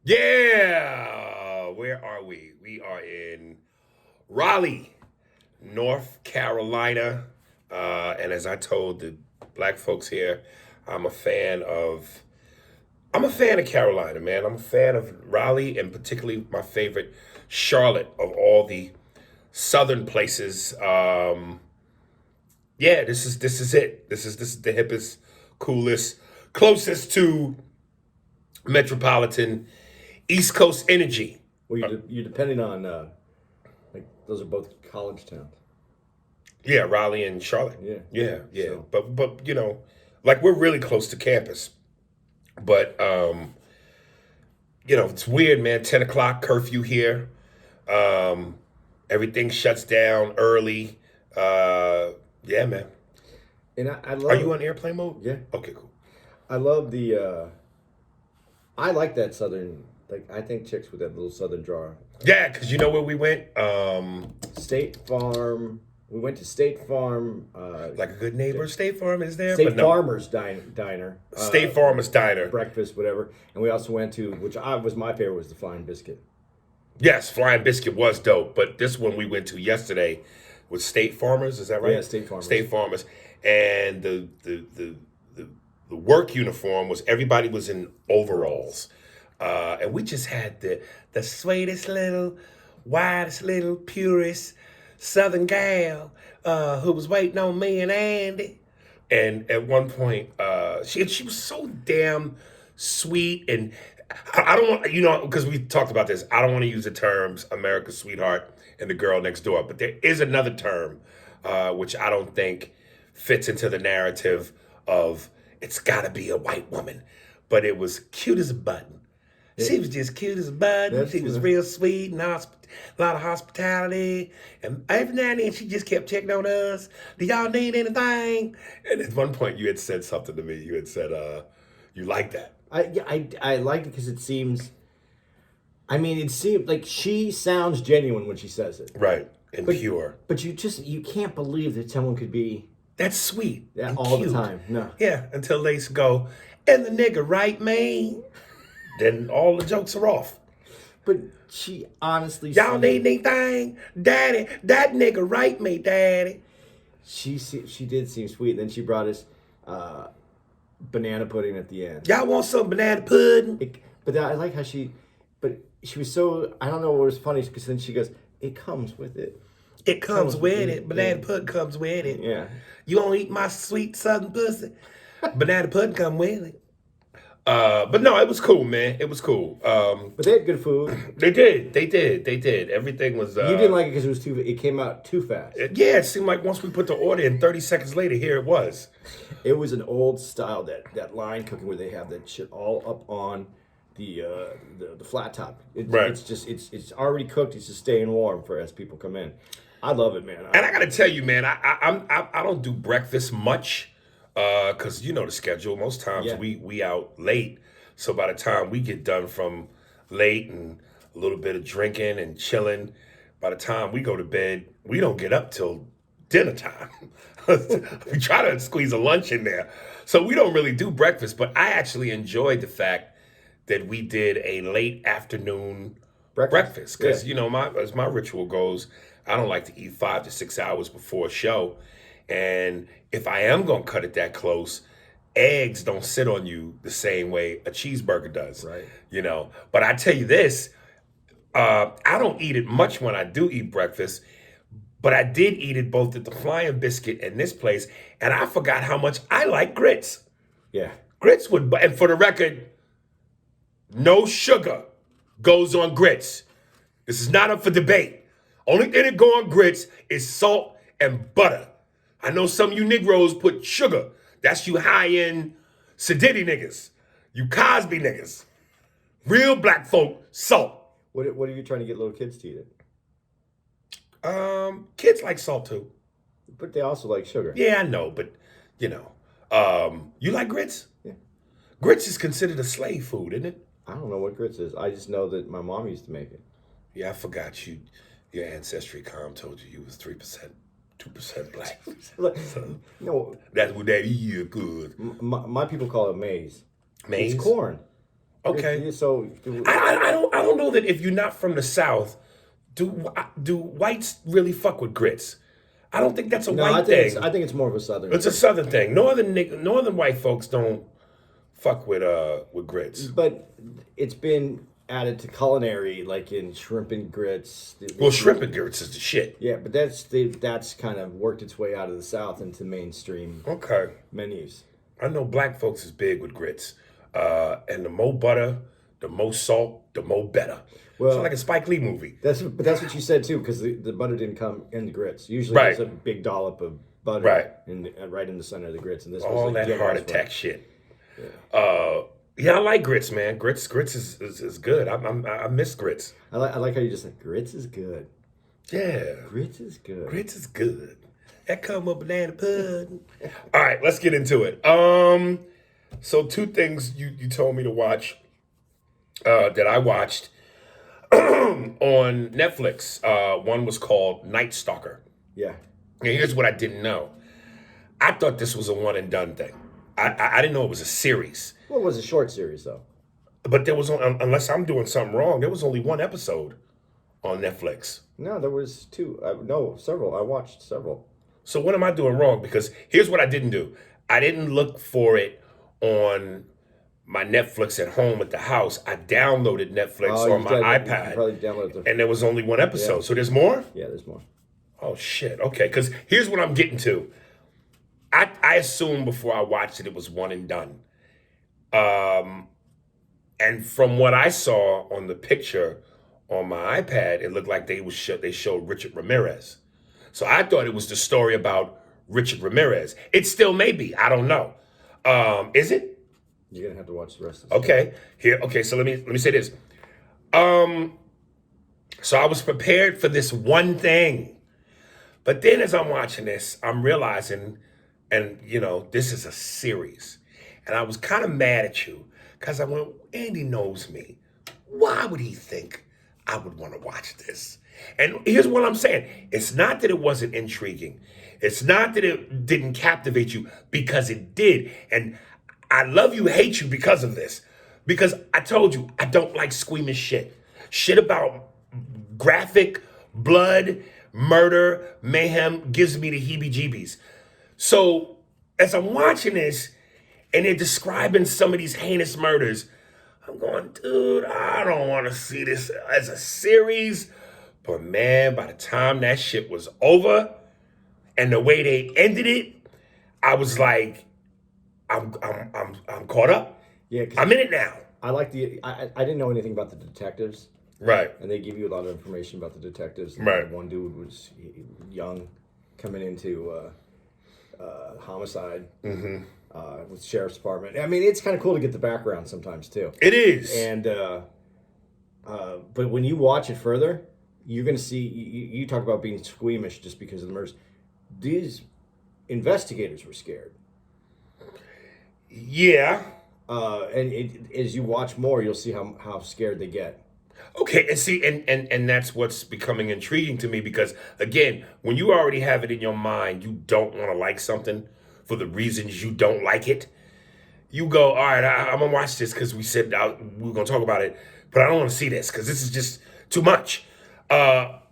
Yeah, where are we? We are in Raleigh, North Carolina. And as I told the black folks here, I'm a fan of I'm a fan of Carolina, man. I'm a fan of Raleigh and particularly my favorite Charlotte of all the southern places. Yeah, this is it. This is the hippest, coolest, closest to metropolitan East Coast energy. Well, you're depending on like those are both college towns. Yeah, Raleigh and Charlotte. Yeah. Yeah, yeah. So But like we're really close to campus. But it's weird, man. 10 o'clock curfew here. Um, Everything shuts down early. Yeah, man. and I Are you love on airplane mode? yeah Okay, cool. I love the I like that southern like I think chicks with that little southern draw. Yeah, because you know where we went? State Farm. We went to State Farm. Like a good neighbor. State Farm is there, but State no. Farmers Diner. State Farmer's Diner. Breakfast, whatever. And we also went to, which I was my favorite, was the Flying Biscuit. Yes, Flying Biscuit was dope, but this one we went to yesterday was State Farmers. Is that right? Yeah, State Farmers. State Farmers, and the work uniform was everybody was in overalls, and we just had the sweetest little, widest little, purest Southern gal who was waiting on me and Andy. And at one point, she was so damn sweet, and I don't want because we talked about this. I don't want to use the terms America's sweetheart and the girl next door, but there is another term which I don't think fits into the narrative of it's got to be a white woman, but it was cute as a button. She was just cute as a button. That's She was real sweet and a lot of hospitality. And every now and then she just kept checking on us. Do y'all need anything? And at one point you had said something to me. You had said, you like that. I like it because it seems. I mean, it seems like she sounds genuine when she says it. Right. And pure. But you can't believe that someone could be That's sweet. that and all cute. the time. No. Yeah, until they go, and the nigga, right, man? Then all the jokes are off. But she honestly. Y'all need anything? Daddy, that nigga, right, me, daddy? She did seem sweet. And then she brought us banana pudding at the end. Y'all want some banana pudding? I like how but she was so, I don't know what was funny, because then she goes, it comes with it. It comes with it. Banana pudding comes with it. Yeah. You want to eat my sweet southern pussy? Banana pudding come with it. But no, it was cool, man. It was cool. But they had good food. They did. Everything was. You didn't like it because it came out too fast. Yeah, it seemed like once we put the order in, 30 seconds later, here it was. It was an old style that line cooking where they have that shit all up on the flat top. Right. It's already cooked. It's just staying warm for as people come in. I love it, man. And I gotta tell you, man, I don't do breakfast much, cause you know the schedule. Most times Yeah. we out late, so by the time we get done from late and a little bit of drinking and chilling, by the time we go to bed, we don't get up till dinner time. We try to squeeze a lunch in there, so we don't really do breakfast. But I actually enjoyed the fact that we did a late afternoon breakfast because Yeah. as my ritual goes, I don't like to eat 5 to 6 hours before a show, and if I am gonna cut it that close, eggs don't sit on you the same way a cheeseburger does. Right. But I tell you this, I don't eat it much when I do eat breakfast, but I did eat it both at the Flying Biscuit and this place, and I forgot how much I like grits. Yeah. Grits would, and for the record, no sugar goes on grits. This is not up for debate. Only thing that go on grits is salt and butter. I know some of you Negroes put sugar. That's you high-end sedity niggas. You Cosby niggas. Real black folk, salt. What are you trying to get little kids to eat it? Kids like salt too. But they also like sugar. Yeah, I know, but you like grits? Yeah. Grits is considered a slave food, isn't it? I don't know what grits is. I just know that my mom used to make it. Yeah, I forgot your ancestry.com told you was 3%, 2% black. So No, that's what that is good. my people call it maize. Maize? It's corn. Okay. So I don't know that if you're not from the South, do whites really fuck with grits? I don't think that's a no, I white think it's thing. I think it's more of a southern It's a thing. Southern thing. Northern white folks don't fuck with grits. But it's been added to culinary, like in shrimp and grits. Well, shrimp and grits is the shit. Yeah, but that's kind of worked its way out of the South into mainstream Okay. menus. I know black folks is big with grits. And the more butter, the more salt, the more better. Sounds like Well, a Spike Lee movie. that's what you said too, because the butter didn't come in the grits. Usually, Right. there's a big dollop of butter Right. right in the center of the grits, and this was All a that heart generous attack one. shit. Yeah. Yeah, I like grits, man. Grits is good. I miss grits. I like how you just said grits is good. Yeah. Grits is good. Grits is good. That come up banana pudding. All right, let's get into it. So two things you told me to watch that I watched on Netflix. One was called Night Stalker. Yeah. And here's what I didn't know. I thought this was a one and done thing. I didn't know it was a series. Well, it was a short series though. But there was unless I'm doing something wrong, there was only one episode on Netflix. No, there was two. No, several. I watched several. So what am I doing wrong? Because here's what I didn't do. I didn't look for it on my Netflix at home at the house. I downloaded Netflix on my You iPad, probably downloaded the. and there was only one episode. Yeah. So there's more? Yeah, there's more. Oh, shit. Okay, because here's what I'm getting to. I assumed before I watched it, it was one and done. And from what I saw on the picture on my iPad, it looked like they showed Richard Ramirez. So I thought it was the story about Richard Ramirez. It still may be. I don't know. Is it? You're gonna have to watch the rest of the Okay. Here. Okay. So let me say this. So I was prepared for this one thing, but then as I'm watching this, I'm realizing, and this is a series, and I was kind of mad at you because I went, Andy knows me. Why would he think I would want to watch this? And here's what I'm saying. It's not that it wasn't intriguing. It's not that it didn't captivate you, because it did. And I love you, hate you because of this. Because I told you, I don't like squeamish shit. Shit about graphic, blood, murder, mayhem gives me the heebie-jeebies. So as I'm watching this and they're describing some of these heinous murders, I'm going, dude, I don't want to see this as a series. But man, by the time that shit was over and the way they ended it, I was like, I'm caught up. Yeah, I'm in it now. I like I didn't know anything about the detectives, Right. and they give you a lot of information about the detectives. Right. One dude was young, coming into homicide with sheriff's department. I mean, it's kind of cool to get the background sometimes too. It is. And but when you watch it further, you're gonna see. You talk about being squeamish just because of the murders. These investigators were scared. Yeah. As you watch more, you'll see how scared they get. Okay, and see, and that's what's becoming intriguing to me, because again, when you already have it in your mind, you don't want to like something for the reasons you don't like it. You go, all right, I'm gonna watch this because we said we were gonna talk about it, but I don't want to see this because this is just too much. But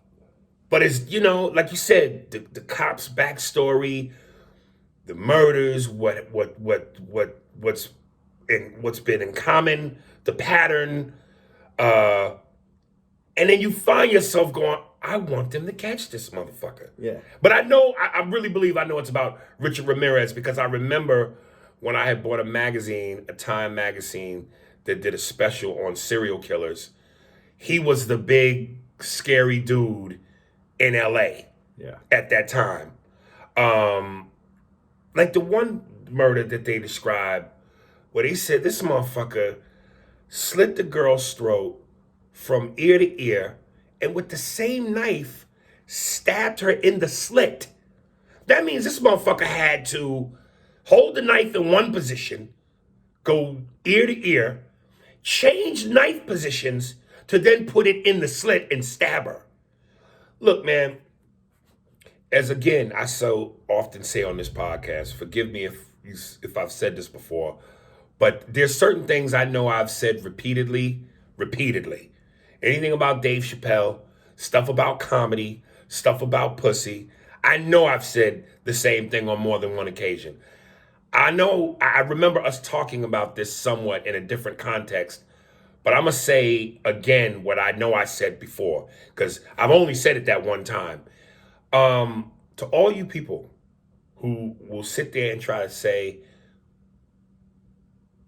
it's like you said, the cops' backstory, the murders, what's been in common, the pattern, and then you find yourself going, I want them to catch this motherfucker. Yeah. But I really believe I know it's about Richard Ramirez, because I remember when I had bought a Time magazine that did a special on serial killers. He was the big, scary dude in LA at that time. Like the one murder that they described, where they said this motherfucker slit the girl's throat from ear to ear, and with the same knife stabbed her in the slit. That means this motherfucker had to hold the knife in one position, go ear to ear, change knife positions to then put it in the slit and stab her. Look, man, as again, I so often say on this podcast, forgive me if I've said this before, But there's certain things I know I've said repeatedly. Anything about Dave Chappelle, stuff about comedy, stuff about pussy. I know I've said the same thing on more than one occasion. I remember us talking about this somewhat in a different context, but I'm going to say again what I know I said before, because I've only said it that one time. To all you people who will sit there and try to say,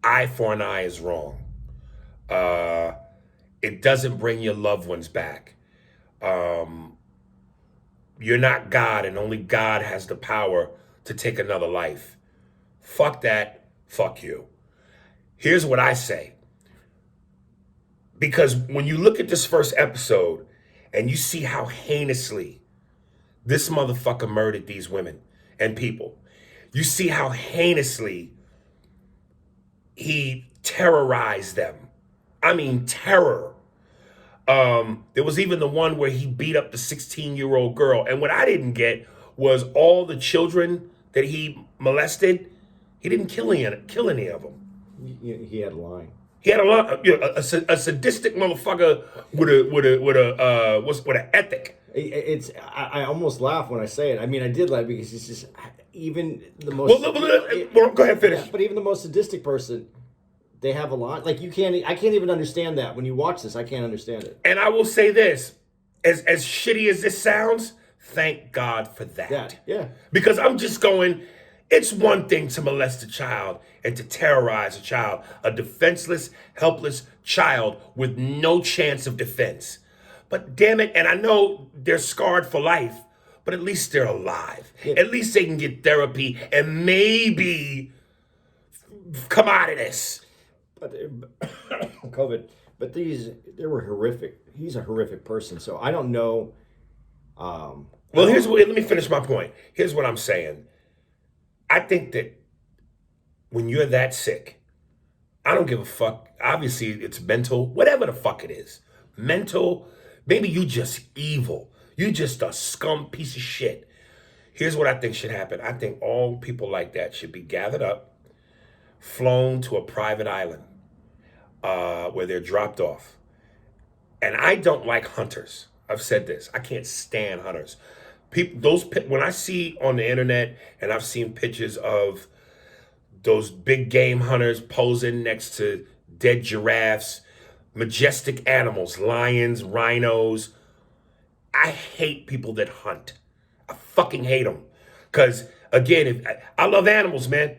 eye for an eye is wrong. It doesn't bring your loved ones back. You're not God, and only God has the power to take another life. Fuck that. Fuck you. Here's what I say. Because when you look at this first episode and you see how heinously this motherfucker murdered these women and people, you see how heinously he terrorized them. I mean, terror. There was even the one where he beat up the 16-year-old girl. And what I didn't get was all the children that he molested. He didn't kill any of them. He had a line. He had a lot. A sadistic motherfucker with an ethic. I almost laugh when I say it. I mean, I did laugh because it's just even the most. Well, go ahead, finish. Yeah, but even the most sadistic person, they have a line. Like I can't even understand that when you watch this. I can't understand it. And I will say this, as shitty as this sounds, thank God for that. Yeah. Because I'm just going. It's one thing to molest a child and to terrorize a child, a defenseless, helpless child with no chance of defense. But damn it, and I know they're scarred for life, but at least they're alive. Yeah. At least they can get therapy and maybe come out of this. But COVID, but they were horrific. He's a horrific person, so I don't know. Well, let me finish my point. Here's what I'm saying. I think that when you're that sick, I don't give a fuck. Obviously, it's mental, whatever the fuck it is. Mental, maybe you just evil. You just a scum piece of shit. Here's what I think should happen. I think all people like that should be gathered up, flown to a private island where they're dropped off. And I don't like hunters. I've said this. I can't stand hunters. When I see on the internet, and I've seen pictures of those big game hunters posing next to dead giraffes, majestic animals, lions, rhinos. I hate people that hunt. I fucking hate them. Because, again, I love animals, man.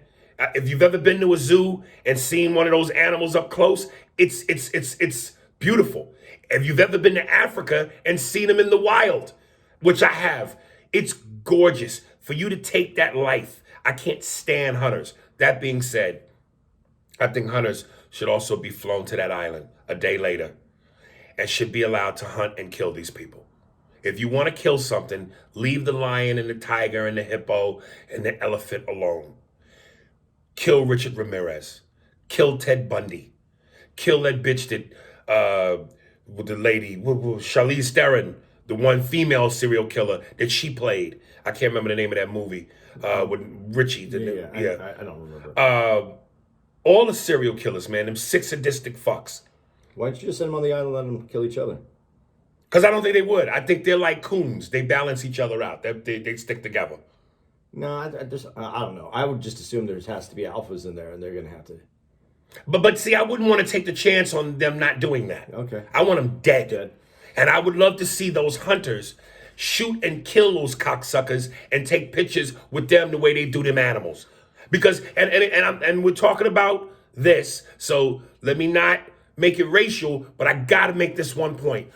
If you've ever been to a zoo and seen one of those animals up close, it's beautiful. If you've ever been to Africa and seen them in the wild, which I have, it's gorgeous. For you to take that life, I can't stand hunters. That being said, I think hunters should also be flown to that island a day later and should be allowed to hunt and kill these people. If you want to kill something, leave the lion and the tiger and the hippo and the elephant alone. Kill Richard Ramirez. Kill Ted Bundy. Kill that bitch that, with the lady, Charlize Theron, the one female serial killer that she played. I can't remember the name of that movie with Richie. I don't remember. All the serial killers, man, them sick sadistic fucks. Why don't you just send them on the island and let them kill each other? Because I don't think they would. I think they're like coons. They balance each other out. They stick together. No, I don't know. I would just assume there has to be alphas in there, and they're going to have to. But see, I wouldn't want to take the chance on them not doing that. Okay. I want them dead. And I would love to see those hunters shoot and kill those cocksuckers and take pictures with them the way they do them animals. Because and we're talking about this, so let me not make it racial, but I gotta make this one point.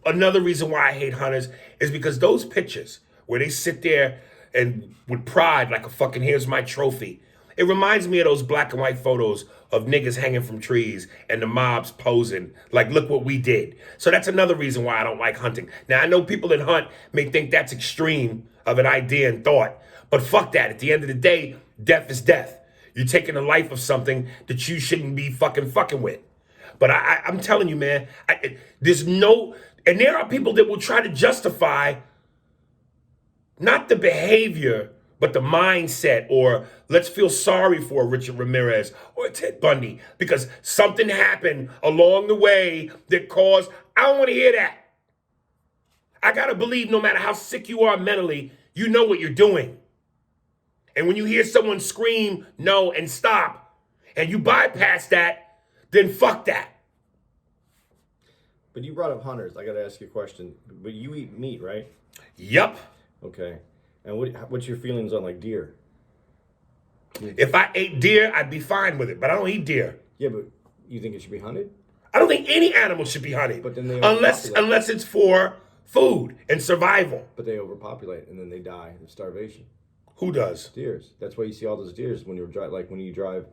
Another reason why I hate hunters is because those pictures where they sit there and with pride like a fucking here's my trophy. It reminds me of those black and white photos of niggas hanging from trees and the mobs posing like, look what we did. So that's another reason why I don't like hunting. Now, I know people that hunt may think that's extreme of an idea and thought, but fuck that. At the end of the day, death is death. You're taking the life of something that you shouldn't be fucking with. But I'm telling you, man, there's no, and there are people that will try to justify not the behavior, but the mindset, or let's feel sorry for Richard Ramirez or Ted Bundy because something happened along the way that caused, I don't want to hear that. I got to believe no matter how sick you are mentally, you know what you're doing. And when you hear someone scream no and stop, and you bypass that, then fuck that. But you brought up hunters. I got to ask you a question. But you eat meat, right? Yup. Okay. And what's your feelings on like deer? If I ate deer, I'd be fine with it, but I don't eat deer. Yeah, but you think it should be hunted? I don't think any animal should be hunted. But then they unless it's for food and survival. But they overpopulate and then they die of starvation. Who does? Deers. That's why you see all those deers when you drive, like when you drive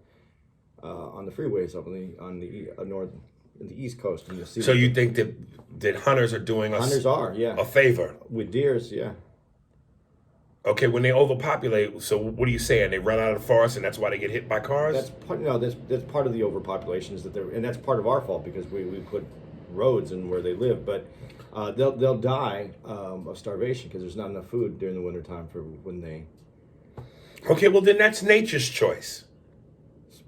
on the freeways up on the north, in the East Coast, and you'll see. So you think that hunters are doing us a favor with deers? Yeah. Okay, when they overpopulate, so what are you saying? They run out of the forest, and that's why they get hit by cars? That's part of the overpopulation is that and that's part of our fault because we put roads in where they live, but they'll die of starvation because there's not enough food during the wintertime for when they. Okay, well then that's nature's choice.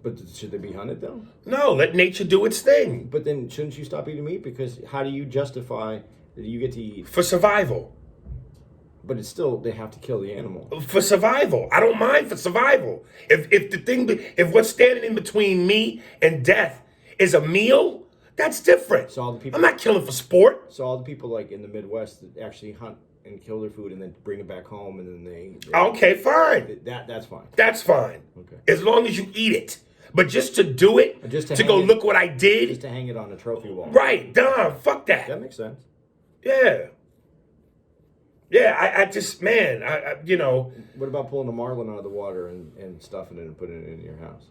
But should they be hunted though? No, let nature do its thing. But then shouldn't you stop eating meat? Because how do you justify that you get to eat? For survival. But it's still, they have to kill the animal. For survival. I don't mind for survival. If what's standing in between me and death is a meal, that's different. So all the people, I'm not killing for sport. So all the people like in the Midwest that actually hunt and kill their food and then bring it back home and then they okay, fine. That's fine. That's fine. Okay. As long as you eat it. But just to do it, just to go look what I did. Just to hang it on a trophy wall. Right, done. Fuck that. That makes sense. Yeah. Yeah, I just, man, I you know. What about pulling a marlin out of the water and stuffing it and putting it in your house?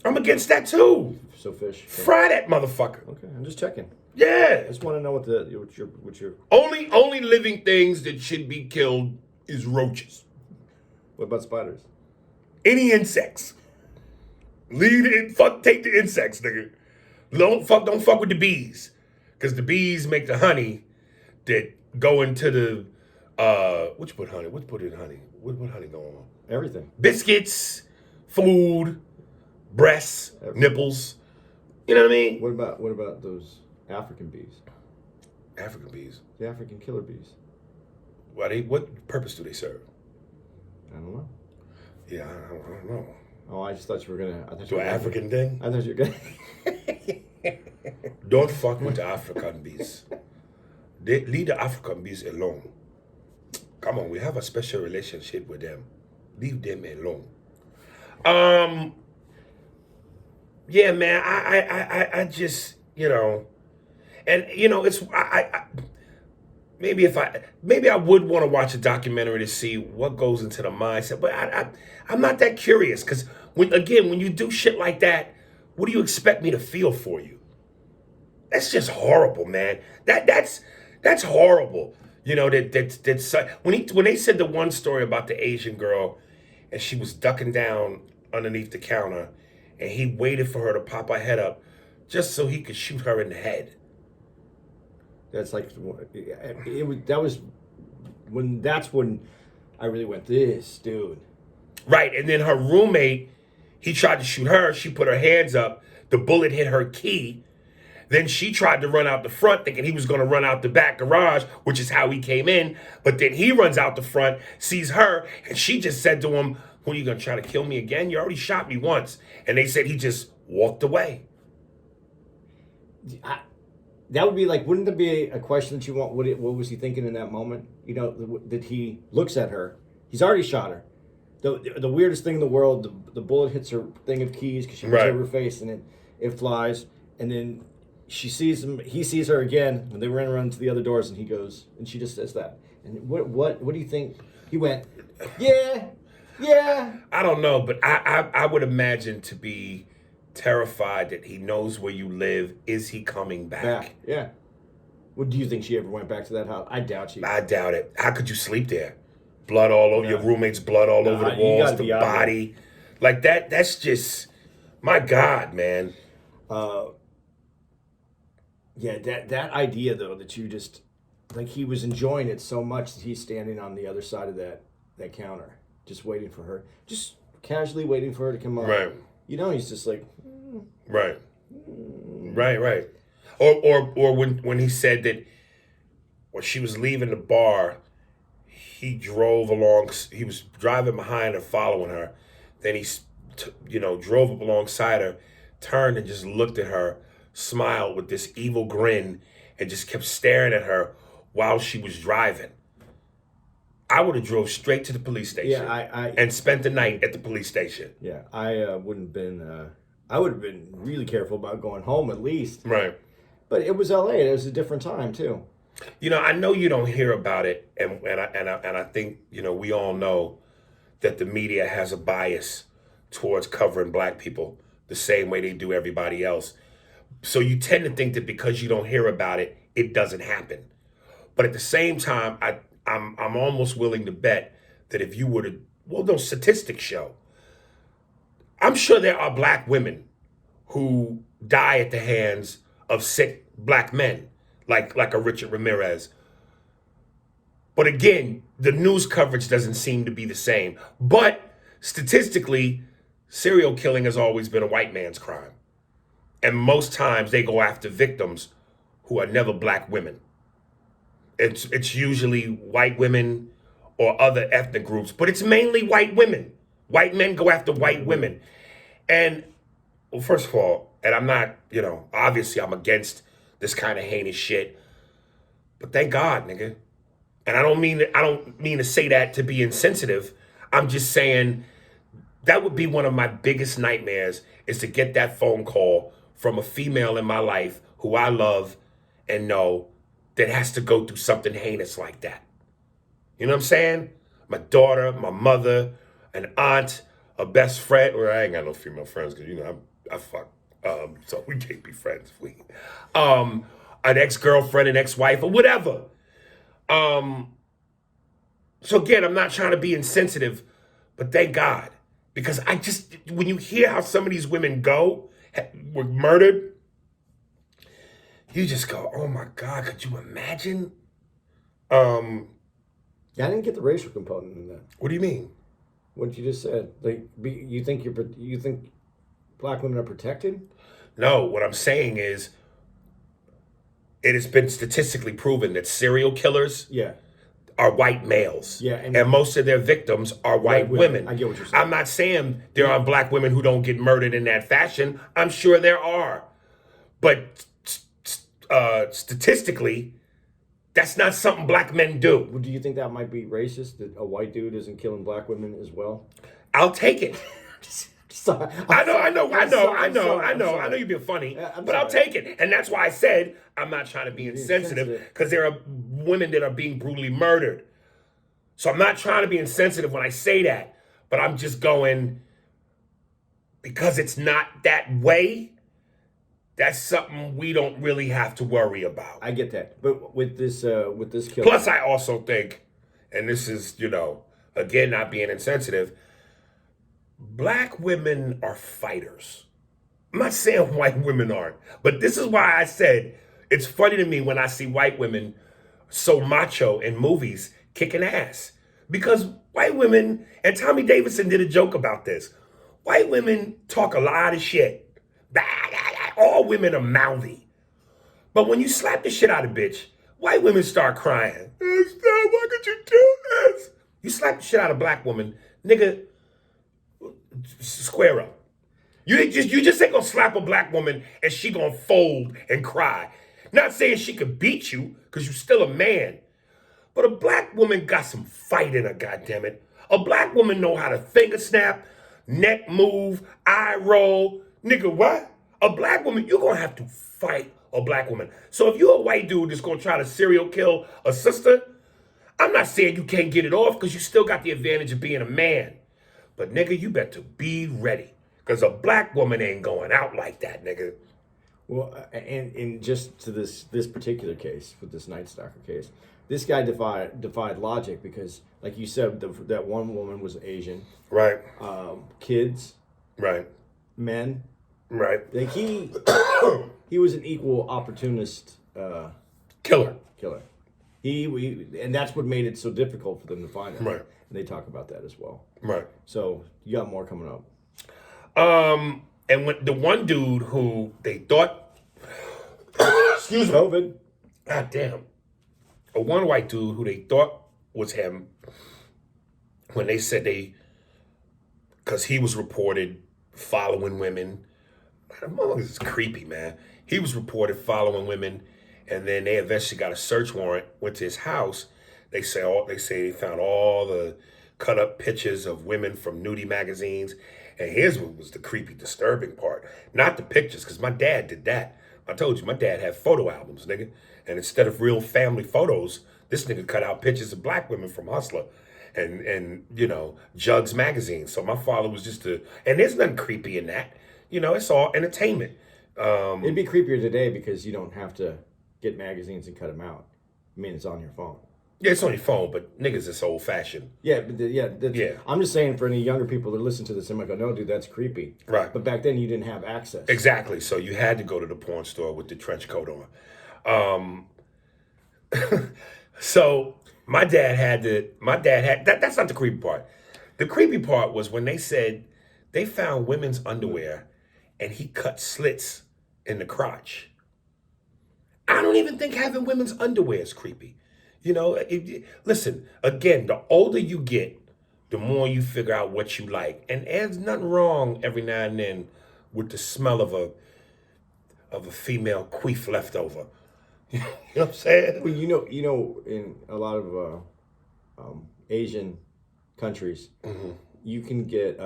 I'm against that too. So fish. Fry that motherfucker. Okay, I'm just checking. Yeah. I just want to know what your only living things that should be killed is roaches. What about spiders? Any insects. Leave it. Take the insects, nigga. Don't fuck with the bees, because the bees make the honey that go into the what you put honey? What you put in honey? What honey go on? Everything. Biscuits, food, breasts, nipples. You know what I mean? What about those African bees? African bees. The African killer bees. What purpose do they serve? I don't know. Yeah, I don't know. Oh, I just thought you were gonna. Do an African thing? I thought you were gonna. Don't fuck with the African bees. Leave the African bees alone. Come on, we have a special relationship with them. Leave them alone. Yeah, man. I just, you know, and you know, it's maybe I would want to watch a documentary to see what goes into the mindset, but I'm not that curious because when you do shit like that, what do you expect me to feel for you? That's just horrible, man. That's horrible. You know when they said the one story about the Asian girl, and she was ducking down underneath the counter, and he waited for her to pop her head up, just so he could shoot her in the head. That's like that's when I really went, this dude. Right, and then her roommate, he tried to shoot her. She put her hands up. The bullet hit her key. Then she tried to run out the front, thinking he was going to run out the back garage, which is how he came in. But then he runs out the front, sees her, and she just said to him, "Who are you going to try to kill me again? You already shot me once." And they said he just walked away. That would be like, wouldn't there be a question that you want? What was he thinking in that moment? You know, that he looks at her. He's already shot her. The weirdest thing in the world, the bullet hits her thing of keys because she puts over her face and it flies. And then she sees him. He sees her again when they run to the other doors, and he goes, and she just says that. And what do you think? He went, yeah. I don't know, but I would imagine to be terrified that he knows where you live. Is he coming back? Yeah. Well, do you think she ever went back to that house? I doubt she. I doubt it. How could you sleep there? Blood all over your roommate's blood all over the walls, the body, like that. That's just, my God, man. Yeah, that idea though, that you just like, he was enjoying it so much that he's standing on the other side of that counter. just waiting for her, just casually waiting for her to come up. Right. You know, he's just like, Right. Right. Or when he said that when she was leaving the bar, he drove along. He was driving behind her, following her. Then he, drove up alongside her, turned and just looked at her, smiled with this evil grin, and just kept staring at her while she was driving. I would have drove straight to the police station. And spent the night at the police station. Yeah, I wouldn't have been. I would have been really careful about going home at least. Right. But it was L.A. It was a different time too. I know you don't hear about it, and I think we all know that the media has a bias towards covering black people the same way they do everybody else. So you tend to think that because you don't hear about it, it doesn't happen. But at the same time, I'm almost willing to bet that if you were to, those statistics show, I'm sure there are black women who die at the hands of sick black men, like a Richard Ramirez. But again, the news coverage doesn't seem to be the same. But statistically, serial killing has always been a white man's crime. And most times they go after victims who are never black women. It's usually white women or other ethnic groups, but it's mainly white women. White men go after white women. And, first of all, and I'm not, obviously I'm against this kind of heinous shit, but thank God, nigga. And I don't mean to say that to be insensitive. I'm just saying that would be one of my biggest nightmares, is to get that phone call from a female in my life who I love and know that has to go through something heinous like that. You know what I'm saying? My daughter, my mother, an aunt, a best friend. Well, I ain't got no female friends because I fuck. So we can't be friends. An ex-girlfriend, an ex-wife, or whatever. So again, I'm not trying to be insensitive, but thank God. Because when you hear how some of these women were murdered, you just go, oh my God, could you imagine? Yeah, I didn't get the racial component in that. What do you mean? What you just said. Like, you think black women are protected? No, what I'm saying is, it has been statistically proven that serial killers are white males. Yeah, and most of their victims are white women. I get what you're saying. I'm not saying there aren't black women who don't get murdered in that fashion. I'm sure there are. But statistically, that's not something black men do. Well, do you think that might be racist, that a white dude isn't killing black women as well? I'll take it. Sorry. I know you're being funny, but I'll take it. And that's why I said I'm not trying to be insensitive, because there are women that are being brutally murdered. So I'm not trying to be insensitive when I say that, but I'm just going, because it's not that way, that's something we don't really have to worry about. I get that. But with this killer. Plus, I also think, and this is, again, not being insensitive, black women are fighters. I'm not saying white women aren't, but this is why I said it's funny to me when I see white women so macho in movies kicking ass. Because white women, and Tommy Davidson did a joke about this, white women talk a lot of shit. All women are mouthy. But when you slap the shit out of a bitch, white women start crying. Why could you do this? You slap the shit out of a black woman, nigga, square up. You just ain't gonna slap a black woman and she gonna fold and cry. Not saying she could beat you, because you're still a man. But a black woman got some fight in her, goddammit. A black woman know how to finger snap, neck move, eye roll. Nigga, what? A black woman, you're gonna have to fight a black woman. So if you're a white dude that's gonna try to serial kill a sister, I'm not saying you can't get it off, because you still got the advantage of being a man. But nigga, you better be ready, because a black woman ain't going out like that, nigga. Well, and just to this particular case, with this Night Stalker case, this guy defied logic, because, like you said, that one woman was Asian. Right. Kids. Right. Men. Right. Like he was an equal opportunist killer. And that's what made it so difficult for them to find him. Right. And they talk about that as well. Right. So you got more coming up. And when the one dude who they thought, excuse me, COVID. God damn, a one white dude who they thought was him, when they said because he was reported following women. This is creepy, man. He was reported following women, and then they eventually got a search warrant, went to his house. They say they found all the cut up pictures of women from nudie magazines. And here's what was the creepy, disturbing part. Not the pictures, because my dad did that. I told you, my dad had photo albums, nigga. And instead of real family photos, this nigga cut out pictures of black women from Hustler and Jugs magazine. So my father was and there's nothing creepy in that. It's all entertainment. It'd be creepier today because you don't have to get magazines and cut them out. I mean, it's on your phone. Yeah, it's on your phone, but niggas, it's old fashioned. Yeah, yeah. I'm just saying for any younger people that listen to this, they might go, "No, dude, that's creepy." Right. But back then, you didn't have access. Exactly. So you had to go to the porn store with the trench coat on. So my dad had. That's not the creepy part. The creepy part was when they said they found women's underwear, and he cut slits in the crotch. I don't even think having women's underwear is creepy. Listen, again, the older you get, the more you figure out what you like. And there's nothing wrong every now and then with the smell of a female queef left over. You know what I'm saying? Well, in a lot of Asian countries, you can get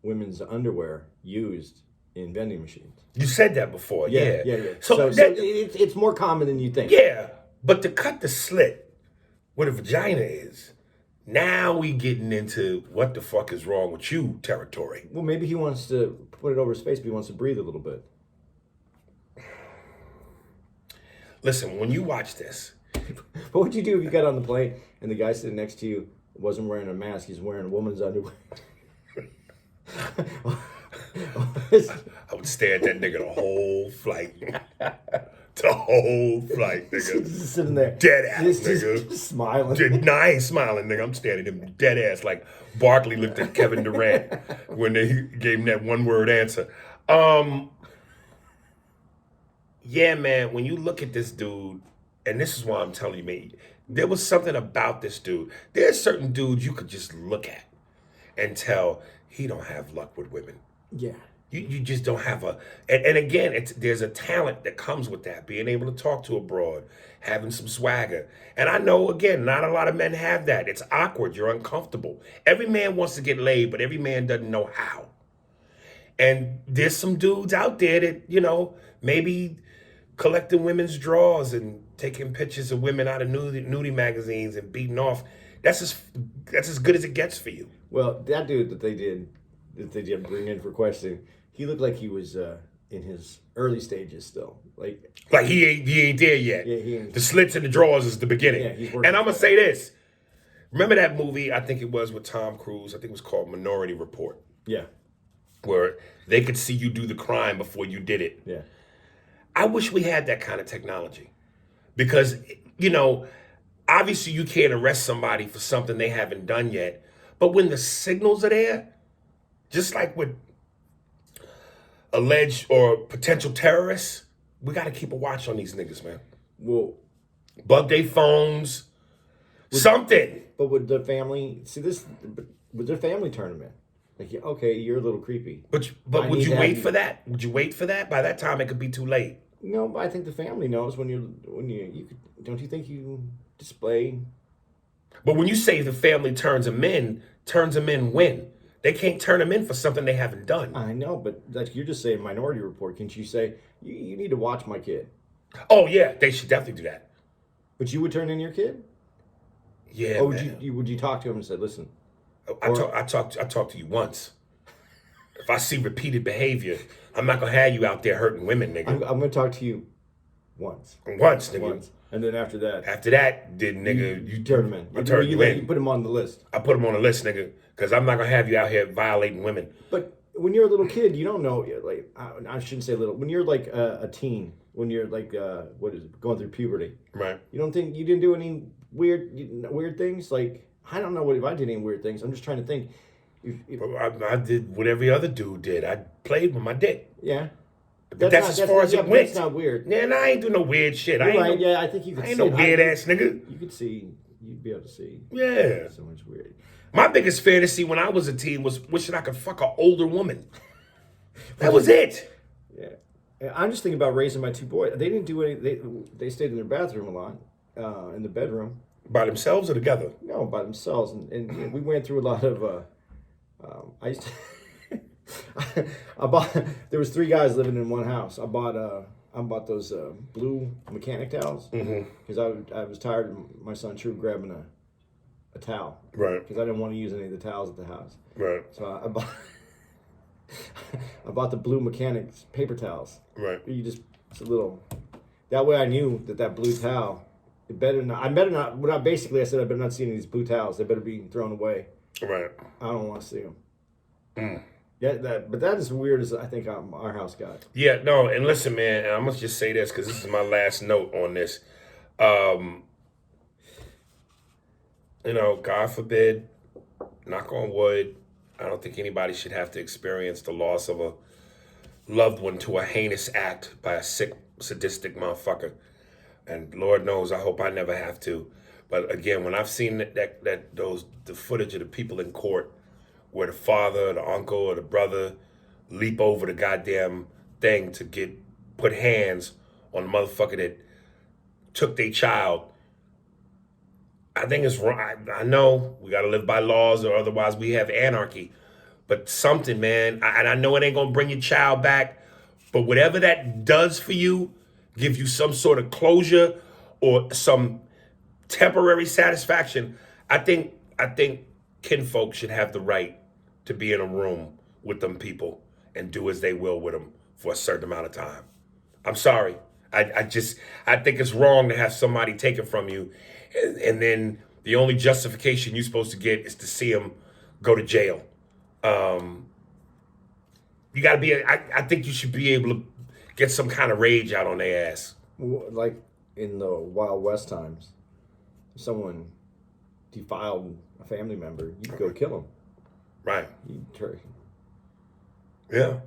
women's underwear used in vending machines. You said that before, yeah. So it's more common than you think. Yeah, but to cut the slit where the vagina is, now we getting into what the fuck is wrong with you territory. Well, maybe he wants to put it over his face, but he wants to breathe a little bit. Listen, when you watch this. What would you do if you got on the plane and the guy sitting next to you wasn't wearing a mask, he's wearing a woman's underwear? I would stare at that nigga the whole flight. The whole flight, nigga. Just sitting there. Dead ass, nigga. Just smiling. Nah, I ain't smiling, nigga. I'm staring at him dead ass like Barkley looked at Kevin Durant when they gave him that one word answer. Yeah, man, when you look at this dude, and this is why I'm telling you, man, there was something about this dude. There's certain dudes you could just look at and tell he don't have luck with women. Yeah. You just don't have and again, there's a talent that comes with that, being able to talk to a broad, having some swagger. And I know, again, not a lot of men have that. It's awkward. You're uncomfortable. Every man wants to get laid, but every man doesn't know how. And there's some dudes out there that, maybe collecting women's drawers and taking pictures of women out of nudie magazines and beating off. That's as good as it gets for you. Well, that dude that they did bring in for questioning, he looked like he was in his early stages still. Like he ain't there yet. Yeah, he ain't. The slits in the drawers is the beginning. Yeah, he's working. And I'm gonna say this. Remember that movie, I think it was with Tom Cruise, I think it was called Minority Report. Yeah. Where they could see you do the crime before you did it. Yeah. I wish we had that kind of technology. Because, obviously you can't arrest somebody for something they haven't done yet. But when the signals are there, just like with alleged or potential terrorists, we got to keep a watch on these niggas, man. Well, bug their phones, something. But would the family see this? Would their family turn them in? Like, okay, you're a little creepy. But would you wait for that? Would you wait for that? By that time, it could be too late. No, but I think the family knows when you don't you think you display? But when you say the family turns them in when? They can't turn them in for something they haven't done. I know, but like you're just saying Minority Report. Can't you say, you need to watch my kid? Oh, yeah, they should definitely do that. But you would turn in your kid? Yeah, or man. would you talk to him and say, listen? I talked to you once. If I see repeated behavior, I'm not going to have you out there hurting women, nigga. I'm going to talk to you once. Once, nigga. Once. And then after that, nigga, you turn him in. I turn you in. You put him on the list. I put him on the list, nigga, because I'm not gonna have you out here violating women. But when you're a little kid, you don't know. Like I shouldn't say little. When you're like a teen, when you're like what is it, going through puberty. Right. You don't think you didn't do any weird things? Like I don't know what if I did any weird things. I'm just trying to think. I did what every other dude did. I played with my dick. Yeah. But that's as far as it went. That's not weird. Yeah, I ain't do no weird shit. You're right. Yeah, I think you could. I ain't no weird ass nigga. You could see. You'd be able to see. Yeah. So much weird. My biggest fantasy when I was a teen was wishing I could fuck an older woman. That was it. Yeah. I'm just thinking about raising my two boys. They didn't do any. They stayed in their bathroom a lot, in the bedroom. By themselves or together? No, by themselves, and we went through a lot of. I used to. I bought. There was 3 guys living in one house. I bought those blue mechanic towels because I was tired of my son True grabbing a towel. Right. Because I didn't want to use any of the towels at the house. Right. So I bought. I bought the blue mechanics paper towels. Right. It's a little. That way I knew that blue towel. I better not. When I said I better not see any of these blue towels. They better be thrown away. Right. I don't want to see them. Yeah, but that is weird as I think our house got. Yeah, no, and listen, man, and I'm gonna just say this because this is my last note on this. God forbid, knock on wood, I don't think anybody should have to experience the loss of a loved one to a heinous act by a sick, sadistic motherfucker. And Lord knows, I hope I never have to. But again, when I've seen the footage of the people in court, where the father, the uncle, or the brother leap over the goddamn thing to put hands on the motherfucker that took their child, I think it's wrong. I know we got to live by laws or otherwise we have anarchy. But something, man, and I know it ain't going to bring your child back, but whatever that does for you, give you some sort of closure or some temporary satisfaction, I think kinfolk should have the right to be in a room with them people and do as they will with them for a certain amount of time. I'm sorry. I think it's wrong to have somebody take it from you, and then the only justification you're supposed to get is to see them go to jail. You got to be. I think you should be able to get some kind of rage out on their ass. Like in the Wild West times, if someone defiled a family member, you'd go kill them. Right. You'd Yeah.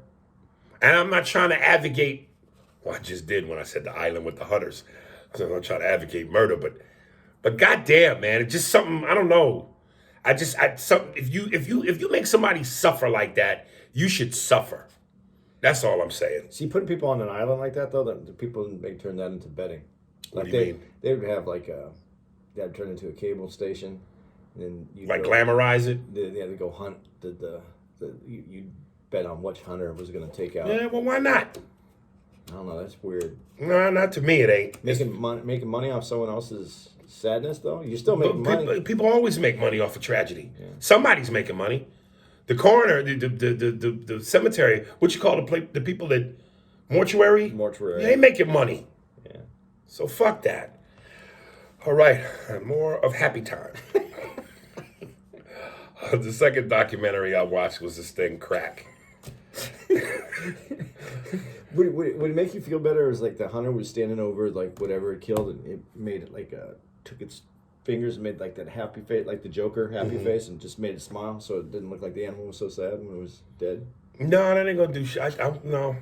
And I'm not trying to advocate. Well, I just did when I said the island with the hunters. I'm not trying to advocate murder, but goddamn, man, it's just something. I don't know. If you make somebody suffer like that, you should suffer. That's all I'm saying. See, putting people on an island like that, though, the people may turn that into betting. What do you mean? They would have that'd turn into a cable station, and then you glamorize it. They go hunt you bet on which hunter was going to take out. Yeah, well, why not? I don't know. That's weird. No, not to me. It ain't making money off someone else's sadness, though. You're still making money. People always make money off of tragedy. Yeah. Somebody's making money. The coroner, the cemetery, what you call the people that mortuary? Mortuary. They making money. Yeah. So fuck that. All right, more of Happy Time. The second documentary I watched was this thing, Crack. Would it make you feel better? Is like the hunter was standing over like whatever it killed, and it made it took its fingers and made like that happy face, like the Joker happy face, and just made it smile, so it didn't look like the animal was so sad when it was dead. No, that ain't gonna do shit. No,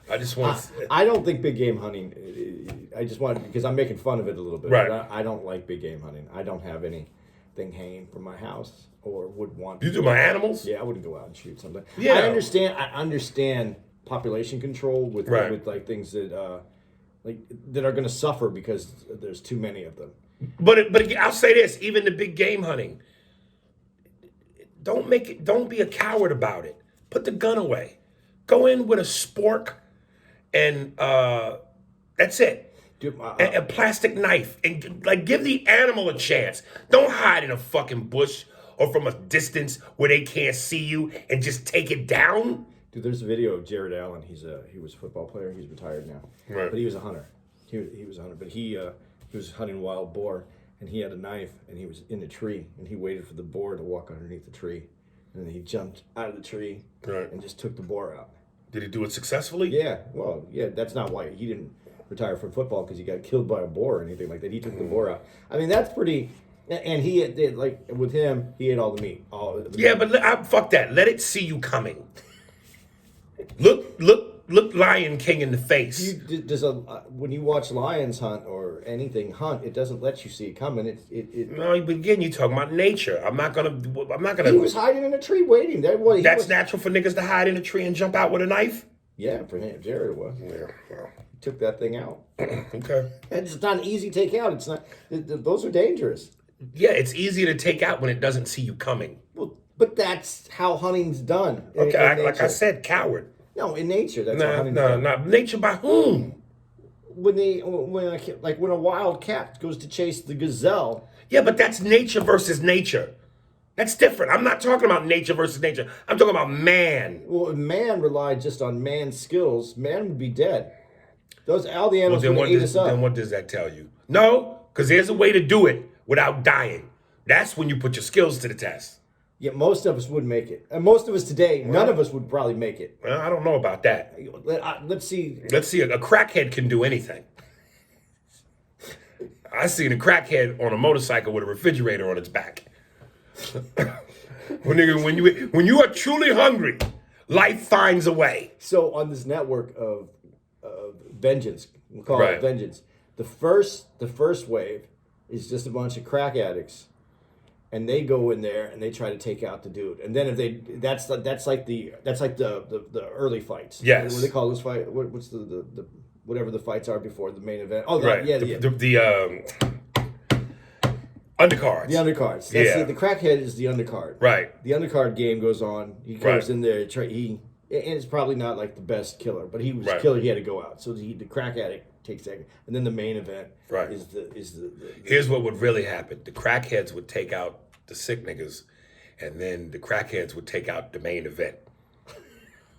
I just want. I don't think big game hunting. I just want because I'm making fun of it a little bit. Right. But I don't like big game hunting. I don't have anything hanging from my house or would want. You do my animals? Yeah, I wouldn't go out and shoot something. Yeah, I understand population control with like things that that are going to suffer because there's too many of them. But I'll say this: even the big game hunting, don't be a coward about it. Put the gun away. Go in with a spork, and that's it. Dude, a plastic knife, and give the animal a chance. Don't hide in a fucking bush or from a distance where they can't see you and just take it down. Dude, there's a video of Jared Allen. He was a football player. He's retired now, right? But he was a hunter. He was a hunter, but he was hunting wild boar, and he had a knife, and he was in the tree, and he waited for the boar to walk underneath the tree, and then he jumped out of the tree, right, and just took the boar out. Did he do it successfully? Yeah, well, yeah, that's not why he didn't retire from football because he got killed by a boar or anything like that. He took the boar out. I mean, that's pretty. And he did like with him, he ate all the meat. All the Yeah, meat. but fuck that. Let it see you coming. Look Lion King in the face. Does when you watch lions hunt or anything hunt, it doesn't let you see it coming. No, but again, you talking about nature. I'm not gonna. He was hiding in a tree waiting. That's natural for niggas to hide in a tree and jump out with a knife. Yeah, for him, Jared it was. Yeah, well, He took that thing out. okay. And it's not an easy take out. It's not. Those are dangerous. Yeah, it's easier to take out when it doesn't see you coming. Well, but that's how hunting's done. Okay, like I said, coward. No, in nature, that's how hunting's No, done. no. Nature by whom? When a wild cat goes to chase the gazelle. Yeah, but that's nature versus nature. That's different. I'm not talking about nature versus nature. I'm talking about man. Well, if man relied just on man's skills, man would be dead. All the animals would eat us up. Then what does that tell you? No, because there's a way to do it without dying. That's when you put your skills to the test. Yeah, most of us wouldn't make it. And most of us today, none of us would probably make it. Well, I don't know about that. Let's see. Let's see. A crackhead can do anything. I seen a crackhead on a motorcycle with a refrigerator on its back. When you are truly hungry, life finds a way. So on this network of vengeance, we'll call Right. it vengeance. The first wave is just a bunch of crack addicts, and they go in there and they try to take out the dude. And then that's like the early fights. Yes. What do they call those fights? What's the whatever the fights are before the main event? Oh, Right. yeah, The undercards. the undercards. Yeah. The crackhead is the undercard. Right. The undercard game goes on. He goes Right. in there. And it's probably not like the best killer, but he was Right. a killer. He had to go out. So the crack addict takes that, and then the main event Right. is the Here's what would really happen. The crackheads would take out the sick niggas, and then the crackheads would take out the main event.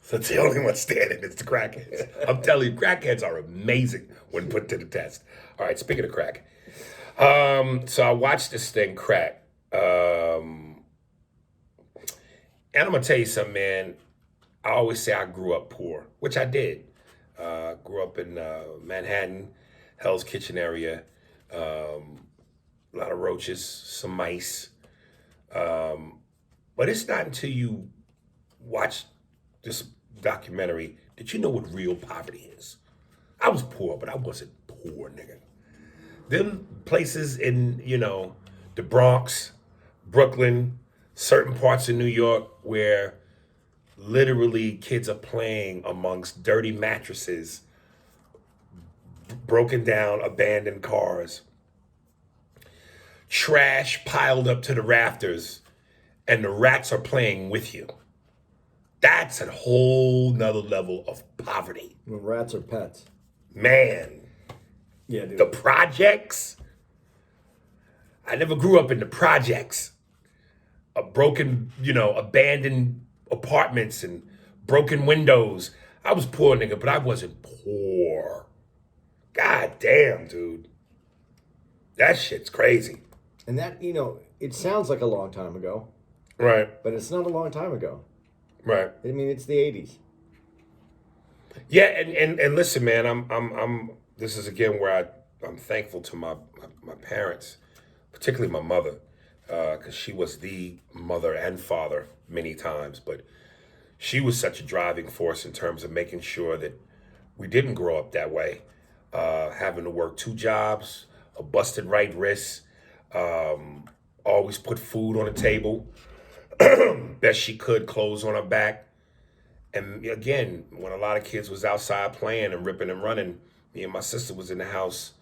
So it's the only one standing. It's the crackheads. I'm telling you, crackheads are amazing when put to the test. All right, speaking of crack. So I watched this thing crack. And I'm going to tell you something, man. I always say I grew up poor, which I did. Grew up in Manhattan, Hell's Kitchen area. A lot of roaches, some mice. But it's not until you watch this documentary that you know what real poverty is. I was poor, but I wasn't poor, nigga. Them places in, the Bronx, Brooklyn, certain parts of New York where literally kids are playing amongst dirty mattresses, broken down, abandoned cars, trash piled up to the rafters, and the rats are playing with you. That's a whole nother level of poverty. when rats are pets. Man, Yeah, dude. the projects. I never grew up in the projects. A broken, abandoned apartments and broken windows. I was poor, nigga, but I wasn't poor. God damn, dude. That shit's crazy. And that, it sounds like a long time ago, Right, but it's not a long time ago. right. I mean, it's the 80s. Yeah, and listen, man, I'm this is again where I'm thankful to my parents, particularly my mother, because she was the mother and father many times, but she was such a driving force in terms of making sure that we didn't grow up that way, having to work 2 jobs, a busted right wrist, always put food on the table, best she could, clothes on her back. And again, when a lot of kids was outside playing and ripping and running, me and my sister was in the house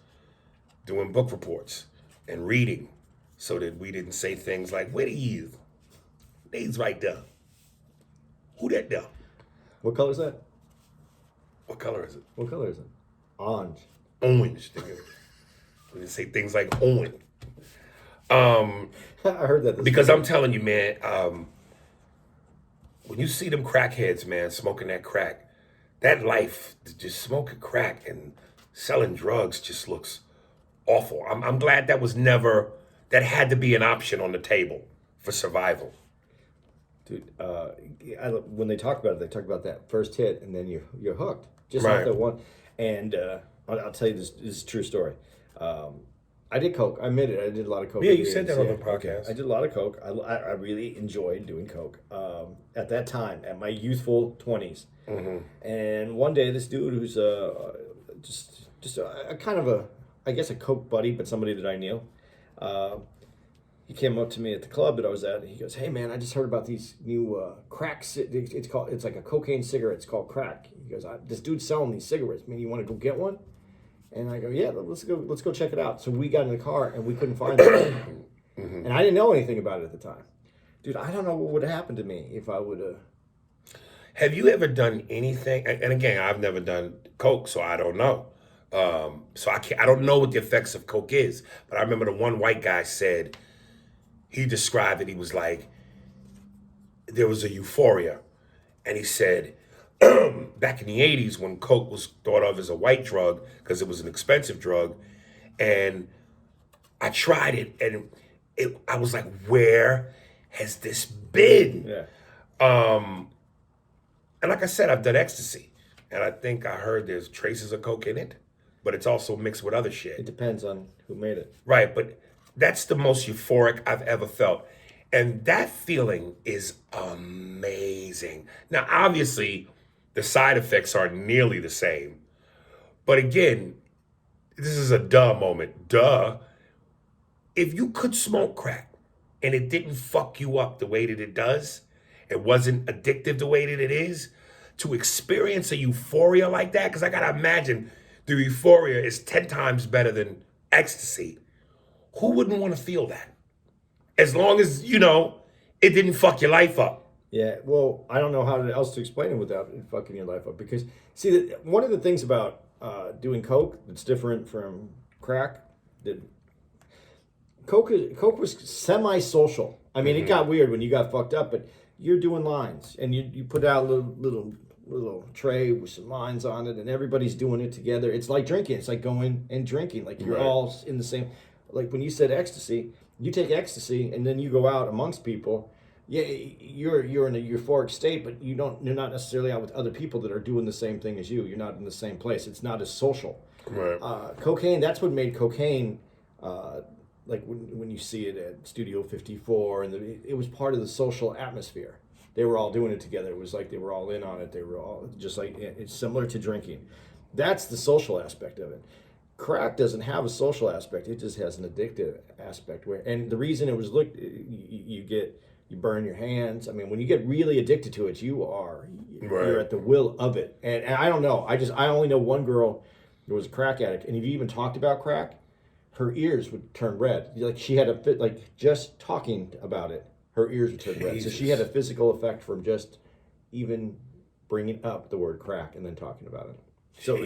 doing book reports and reading so that we didn't say things like, where he is? He's right there. Who that there? What color is that? What color is it? What color is it? Orange. Orange, nigga. We didn't say things like orange. I heard that. Because I'm telling you, man, when you see them crackheads, man, smoking that crack, that life, just smoking crack and selling drugs just looks awful. I'm glad that had to be an option on the table for survival. Dude, when they talk about it, they talk about that first hit, and then you're hooked just off Right. that one. And I'll tell you this is a true story. I did coke. I admit it. I did a lot of coke. Yeah, at you the said age, that on the yeah, okay. podcast. I did a lot of coke. I really enjoyed doing coke at that time, at my youthful 20s. And one day, this dude who's just a kind of a, I guess, a coke buddy, but somebody that I knew. Uh, he came up to me at the club that I was at. And he goes, "Hey man, I just heard about these new it's like a cocaine cigarette. It's called crack." He goes, "This dude's selling these cigarettes. Man, you want to go get one?" And I go, "Yeah, let's go check it out." So we got in the car and we couldn't find it, and I didn't know anything about it at the time. Dude, I don't know what would have happened to me if I would have. Have you ever done anything? And again, I've never done coke, so I don't know. So I can't. I don't know what the effects of coke is. But I remember the one white guy said he described it. He was like, there was a euphoria, and he said, back in the '80s when coke was thought of as a white drug because it was an expensive drug, and I tried it, and I was like, where has this been? Yeah, And like I said, I've done ecstasy, and I think I heard there's traces of coke in it, but it's also mixed with other it shit. depends on who made it. Right, but that's the most euphoric I've ever felt. And that feeling is amazing. Now, obviously, the side effects are nearly the same. But again, this is a duh moment. Duh. If you could smoke crack and it didn't fuck you up the way that it does, it wasn't addictive the way that it is, to experience a euphoria like that, because I gotta imagine the euphoria is 10 times better than ecstasy. Who wouldn't want to feel that? As long as, it didn't fuck your life up. Yeah, well, I don't know how else to explain it without it fucking your life up. Because see, one of the things about doing coke that's different from crack, that coke was semi-social. I mean, it got weird when you got fucked up, but you're doing lines, and you put out a little tray with some lines on it, and everybody's doing it together. It's like drinking. It's like going and drinking. Like you're Right. all in the same. Like when you said ecstasy, you take ecstasy, and then you go out amongst people. Yeah, you're in a euphoric state, but you're not necessarily out with other people that are doing the same thing as you. You're not in the same place. It's not as social. Right. Cocaine, that's what made cocaine, like when you see it at Studio 54, and it was part of the social atmosphere. They were all doing it together. It was like they were all in on it. They were all just like, it's similar to drinking. That's the social aspect of it. Crack doesn't have a social aspect. It just has an addictive aspect. And the reason it was you burn your hands. I mean, when you get really addicted to it, you're Right. at the will of it. And I don't know. I only know one girl who was a crack addict, and if you even talked about crack, her ears would turn red. Like she had a fit, like just talking about it, her ears would turn red. So she had a physical effect from just even bringing up the word crack and then talking about it. So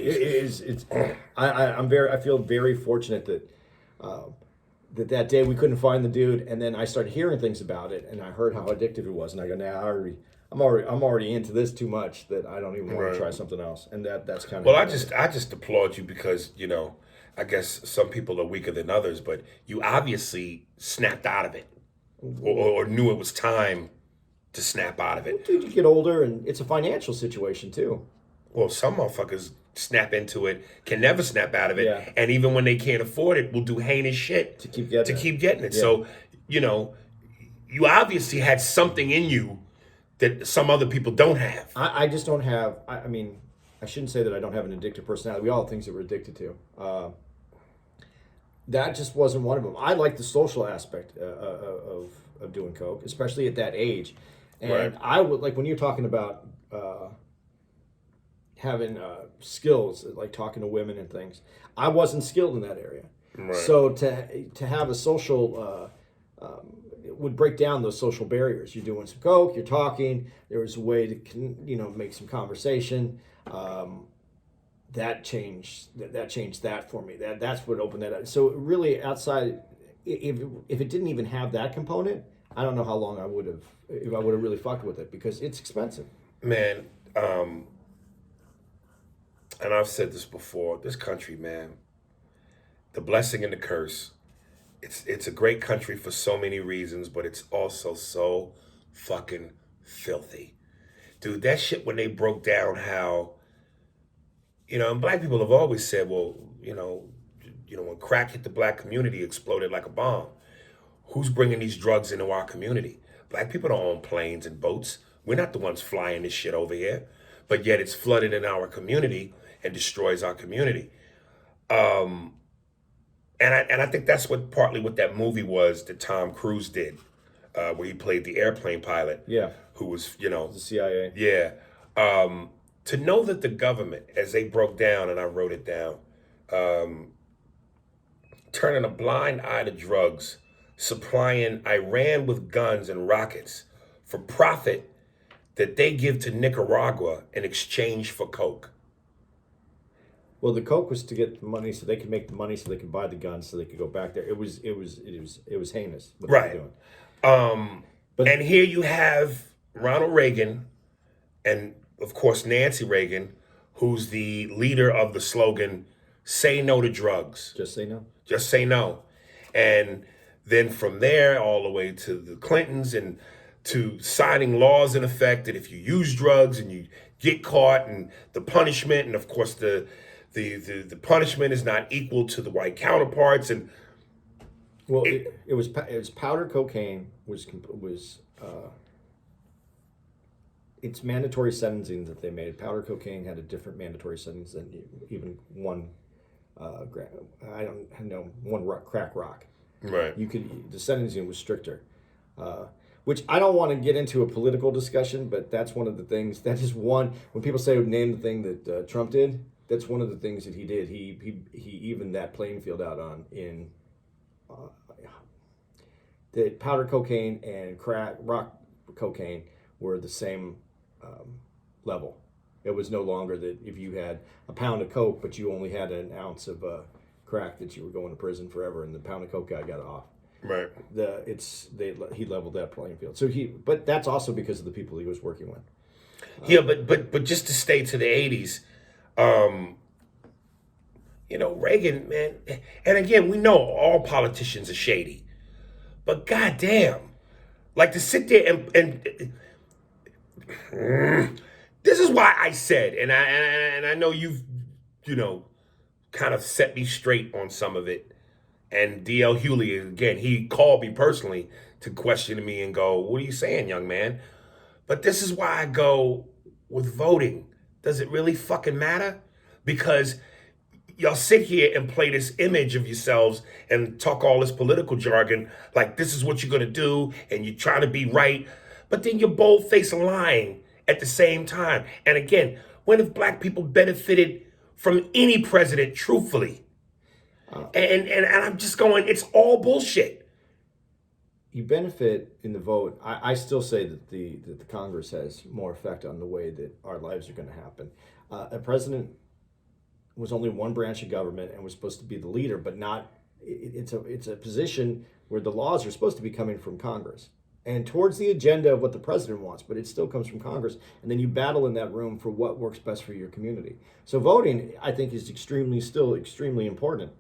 I feel very fortunate that that day we couldn't find the dude, and then I started hearing things about it, and I heard how addictive it was, and I go, nah, I'm already into this too much that I don't even want Right. to try something else, and that's kind of Well, I just applaud you because, I guess some people are weaker than others, but you obviously snapped out of it or knew it was time to snap out of it. dude, you get older, and it's a financial situation too. Well, some motherfuckers snap into it, can never snap out of it, Yeah. and even when they can't afford it, will do heinous shit To keep getting it. keep getting it. Yeah. So, you obviously had something in you that some other people don't have. I just don't have. I mean, I shouldn't say that I don't have an addictive personality. We all have things that we're addicted to. That just wasn't one of them. I like the social aspect of doing coke, especially at that age. And Right. I would like when you're talking about having skills, like talking to women and things. I wasn't skilled in that area, Right. so to have a social it would break down those social barriers. You're doing some coke, you're talking. There was a way to make some conversation. That changed that for me. That's what opened that up. So really, outside, if it didn't even have that component, I don't know how long I would have if I would have really fucked with it because it's expensive. Man, and I've said this before, this country, man, the blessing and the curse. It's a great country for so many reasons, but it's also so fucking filthy. Dude, that shit when they broke down how, and black people have always said, well, when crack hit the black community, it exploded like a bomb. Who's bringing these drugs into our community? Black people don't own planes and boats. We're not the ones flying this shit over here. But yet it's flooded in our community and destroys our community. And I think that's partly what that movie was that Tom Cruise did, where he played the airplane pilot. Yeah. Who was, The CIA. Yeah. To know that the government, as they broke down, and I wrote it down, turning a blind eye to drugs, supplying Iran with guns and rockets for profit that they give to Nicaragua in exchange for coke. Well, the coke was to get the money so they could make the money so they could buy the guns so they could go back there. It was heinous what they were doing. And here you have Ronald Reagan and, of course, Nancy Reagan, who's the leader of the slogan, "Say no to drugs." Just say no. Just say no. And then from there all the way to the Clintons and to signing laws in effect that if you use drugs and you get caught and the punishment, and of course the punishment is not equal to the white counterparts. And well, it was powder cocaine was it's mandatory sentencing that they made. Powder cocaine had a different mandatory sentence than even one crack rock. Right. The sentencing was stricter. Which I don't want to get into a political discussion, but that's one of the things. That is one when people say name the thing that Trump did. That's one of the things that he did. He evened that playing field out in the powder cocaine and crack rock cocaine were the same level. It was no longer that if you had a pound of coke, but you only had an ounce of crack, that you were going to prison forever, and the pound of coke guy got off. Right. He leveled that playing field. But that's also because of the people he was working with. Yeah, but just to stay to the 80s, Reagan, man, and again, we know all politicians are shady, but goddamn, like to sit there and this is why I said, and I know you've, kind of set me straight on some of it. And D.L. Hewley, again, he called me personally to question me and go, "What are you saying, young man?" But this is why I go with voting. Does it really fucking matter? Because y'all sit here and play this image of yourselves and talk all this political jargon like this is what you're going to do and you're trying to be right. But then you're bold-faced lying at the same time. And again, when have black people benefited from any president, truthfully? And I'm just going, it's all bullshit. You benefit in the vote. I still say that the Congress has more effect on the way that our lives are going to happen. A president was only one branch of government and was supposed to be the leader, but not. It's a position where the laws are supposed to be coming from Congress and towards the agenda of what the president wants, but it still comes from Congress. And then you battle in that room for what works best for your community. So voting, I think, is still extremely important.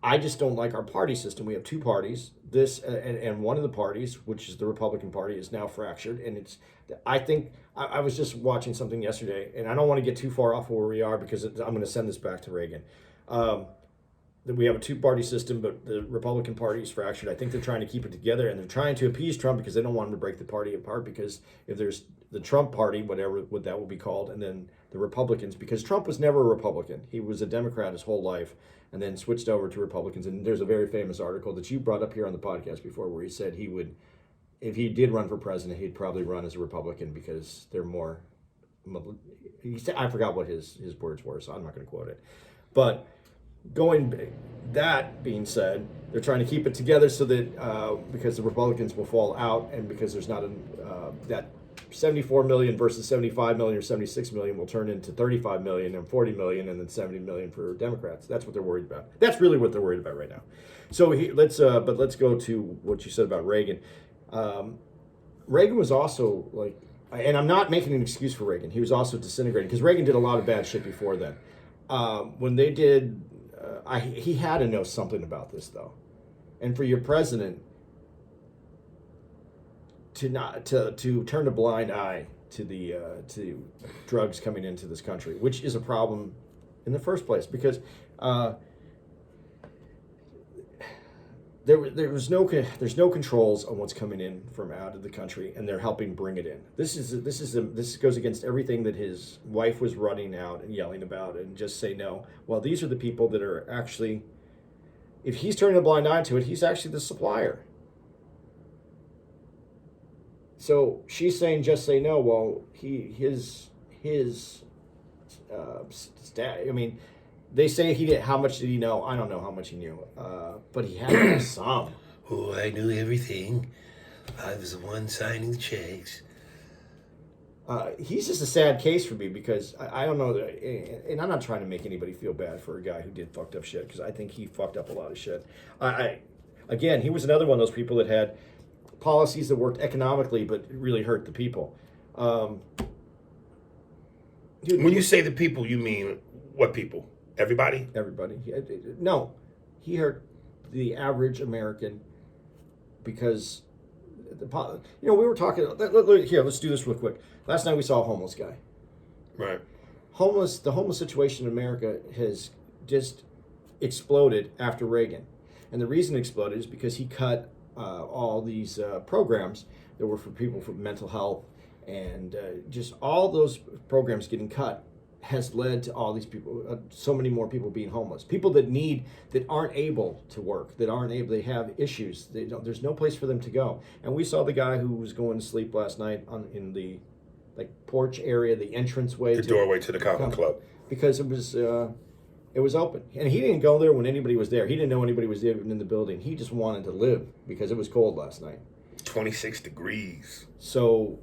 I just don't like our party system. We have two parties. And one of the parties, which is the Republican Party, is now fractured. And I think I was just watching something yesterday, and I don't want to get too far off where we are because I'm going to send this back to Reagan. That we have a two-party system, but the Republican Party is fractured. I think they're trying to keep it together, and they're trying to appease Trump because they don't want him to break the party apart. Because if there's the Trump Party, whatever that will be called, and then the Republicans, because Trump was never a Republican. He was a Democrat his whole life, and then switched over to Republicans. And there's a very famous article that you brought up here on the podcast before where he said he would, if he did run for president, he'd probably run as a Republican because they're more, he said, I forgot what his words were, so I'm not going to quote it. But that being said, they're trying to keep it together so that because the Republicans will fall out, and because there's not that 74 million versus 75 million or 76 million will turn into 35 million and 40 million and then 70 million for Democrats. That's what they're worried about. That's really what they're worried about right now. So let's go to what you said about Reagan. Reagan was also like, and I'm not making an excuse for Reagan. He was also disintegrating because Reagan did a lot of bad shit before then. When they did, he had to know something about this though. And for your president, to turn a blind eye to drugs coming into this country, which is a problem in the first place because there's no controls on what's coming in from out of the country, and they're helping bring it in. This goes against everything that his wife was running out and yelling about, and just say no. Well, these are the people that are actually, if he's turning a blind eye to it, he's actually the supplier. So she's saying just say no. Well, I mean, they say he did. How much did he know? I don't know how much he knew, but he had to know some. Oh, I knew everything. I was the one signing the checks. He's just a sad case for me because I don't know, and I'm not trying to make anybody feel bad for a guy who did fucked up shit because I think he fucked up a lot of shit. Again, he was another one of those people that had policies that worked economically but really hurt the people. Dude, When you say the people, you mean what people? Everybody? Everybody. No, he hurt the average American because we were talking. Here, let's do this real quick. Last night we saw a homeless guy. Right. The homeless situation in America has just exploded after Reagan, and the reason it exploded is because he cut all these programs that were for people for mental health, and just all those programs getting cut has led to all these people, so many more people being homeless. People that aren't able to work, they have issues. There's no place for them to go. And we saw the guy who was going to sleep last night in the porch area, the entranceway, The doorway to the comedy club. because it was open, and he didn't go there when anybody was there. He didn't know anybody was even in the building. He just wanted to live because it was cold last night. 26 degrees. So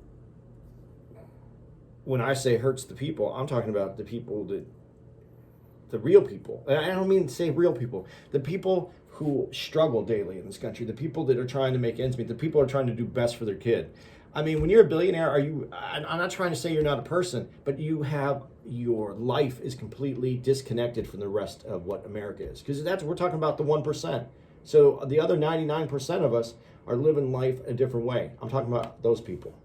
when I say hurts the people, I'm talking about the real people. And I don't mean to say real people. The people who struggle daily in this country, the people that are trying to make ends meet, the people who are trying to do best for their kid. I mean, when you're a billionaire, I'm not trying to say you're not a person, but your life is completely disconnected from the rest of what America is. Because we're talking about the 1%. So the other 99% of us are living life a different way. I'm talking about those people.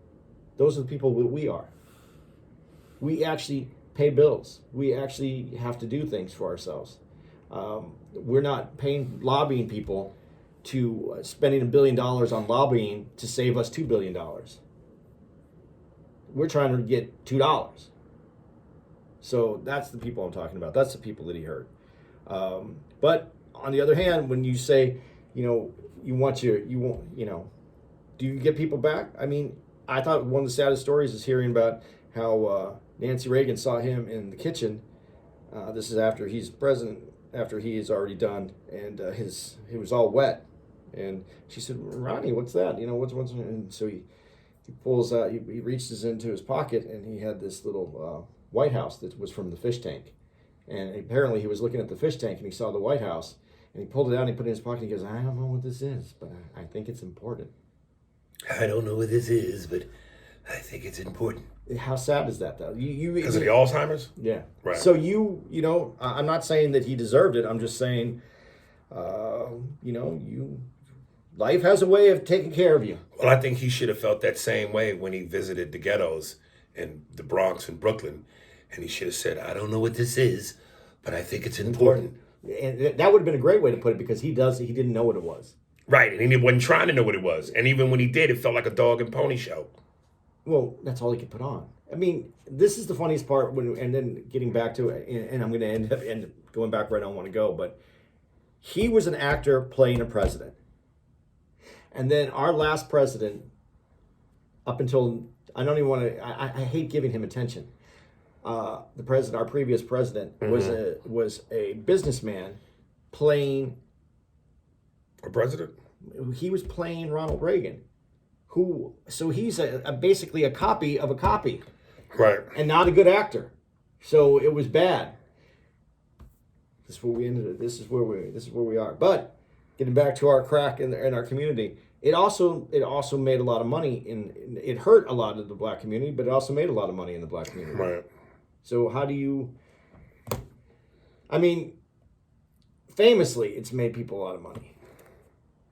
Those are the people that we are. We actually pay bills. We actually have to do things for ourselves. We're not lobbying people to spending $1 billion on lobbying to save us $2 billion. We're trying to get $2. So that's the people I'm talking about. That's the people that he hurt. But on the other hand, when you say, do you get people back? I mean, I thought one of the saddest stories is hearing about how Nancy Reagan saw him in the kitchen. This is after he's president, after he is already done, and he was all wet. And she said, "Ronnie, what's that? What's?" And so he pulls out, he reaches into his pocket, and he had this little White House that was from the fish tank. And apparently he was looking at the fish tank, and he saw the White House, and he pulled it out and he put it in his pocket. And he goes, "I don't know what this is, but I think it's important." I don't know what this is, but I think it's important. How sad is that, though? Because of the Alzheimer's? Yeah. Right. So I'm not saying that he deserved it. I'm just saying, life has a way of taking care of you. Well, I think he should have felt that same way when he visited the ghettos in the Bronx and Brooklyn. And he should have said, "I don't know what this is, but I think it's important." And that would have been a great way to put it because he didn't know what it was. Right. And he wasn't trying to know what it was. And even when he did, it felt like a dog and pony show. Well, that's all he could put on. I mean, this is the funniest part. And then getting back to it, and I'm going to end up going back where I don't want to go. But he was an actor playing a president. And then our last president, up until, I don't even want to, I hate giving him attention. Our previous president, Mm-hmm. was a businessman playing. A president? He was playing Ronald Reagan. So he's basically a copy of a copy. Right. And not a good actor. So it was bad. This is where we ended it. This is where we are. But getting back to our crack in our community, it also made a lot of money it hurt a lot of the black community, but it also made a lot of money in the black community. Right. So famously, it's made people a lot of money.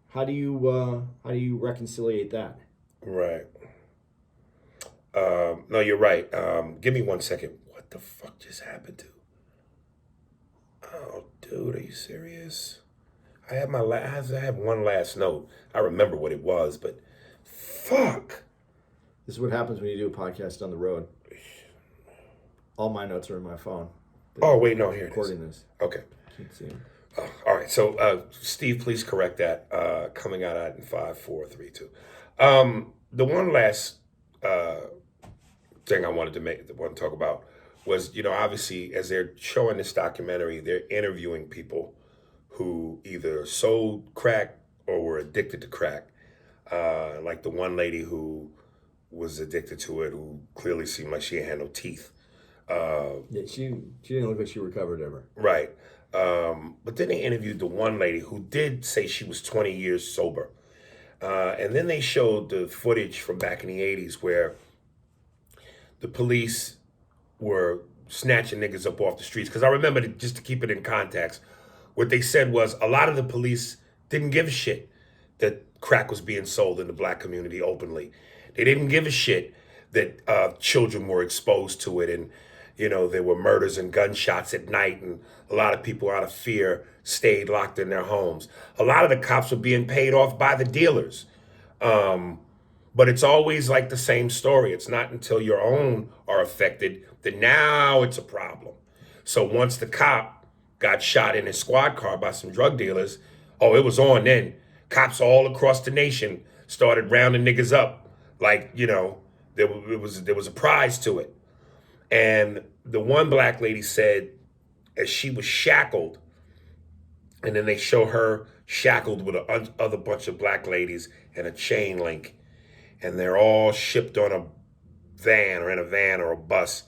How do you reconciliate that? Right. No, you're right. Give me 1 second. What the fuck just happened to? Oh, dude, are you serious? I have one last note. I remember what it was, but fuck. This is what happens when you do a podcast on the road. All my notes are in my phone. Oh wait, no, here it is. Recording this. Okay. Can't see them. All right. So, Steve, please correct that. Coming out at 5, 4, 3, 2. The one last thing I wanted to talk about was, obviously, as they're showing this documentary, they're interviewing people who either sold crack or were addicted to crack. Like the one lady who was addicted to it, who clearly seemed like she had no teeth. Yeah, she didn't look like she recovered ever. Right. But then they interviewed the one lady who did say she was 20 years sober. And then they showed the footage from back in the 80s where the police were snatching niggas up off the streets. Because I remember, just to keep it in context, what they said was a lot of the police didn't give a shit that crack was being sold in the black community openly. They didn't give a shit that children were exposed to it, and there were murders and gunshots at night, and a lot of people out of fear stayed locked in their homes. A lot of the cops were being paid off by the dealers. But it's always like the same story. It's not until your own are affected that now it's a problem. So once the cop got shot in his squad car by some drug dealers, oh, it was on then. Cops all across the nation started rounding niggas up like, there was a prize to it. And the one black lady said, as she was shackled, and then they show her shackled with a other bunch of black ladies and a chain link, and they're all shipped on a van or in a van or a bus,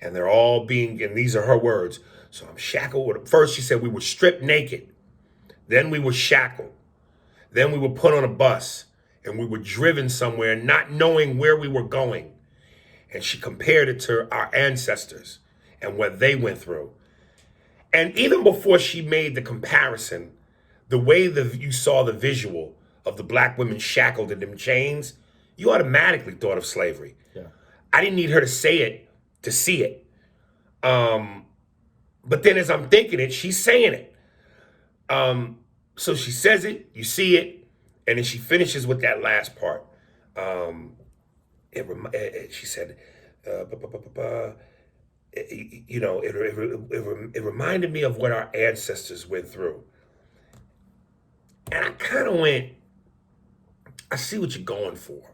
and they're all and these are her words. So I'm shackled with, first she said we were stripped naked, then we were shackled, then we were put on a bus, and we were driven somewhere not knowing where we were going. And she compared it to our ancestors and what they went through. And even before she made the comparison, the way you saw the visual of the black women shackled in them chains, you automatically thought of slavery. Yeah. I didn't need her to say it to see it. But then as I'm thinking it, she's saying it. So she says it, you see it, and then she finishes with that last part. She said, it reminded me of what our ancestors went through. And I kind of went, I see what you're going for.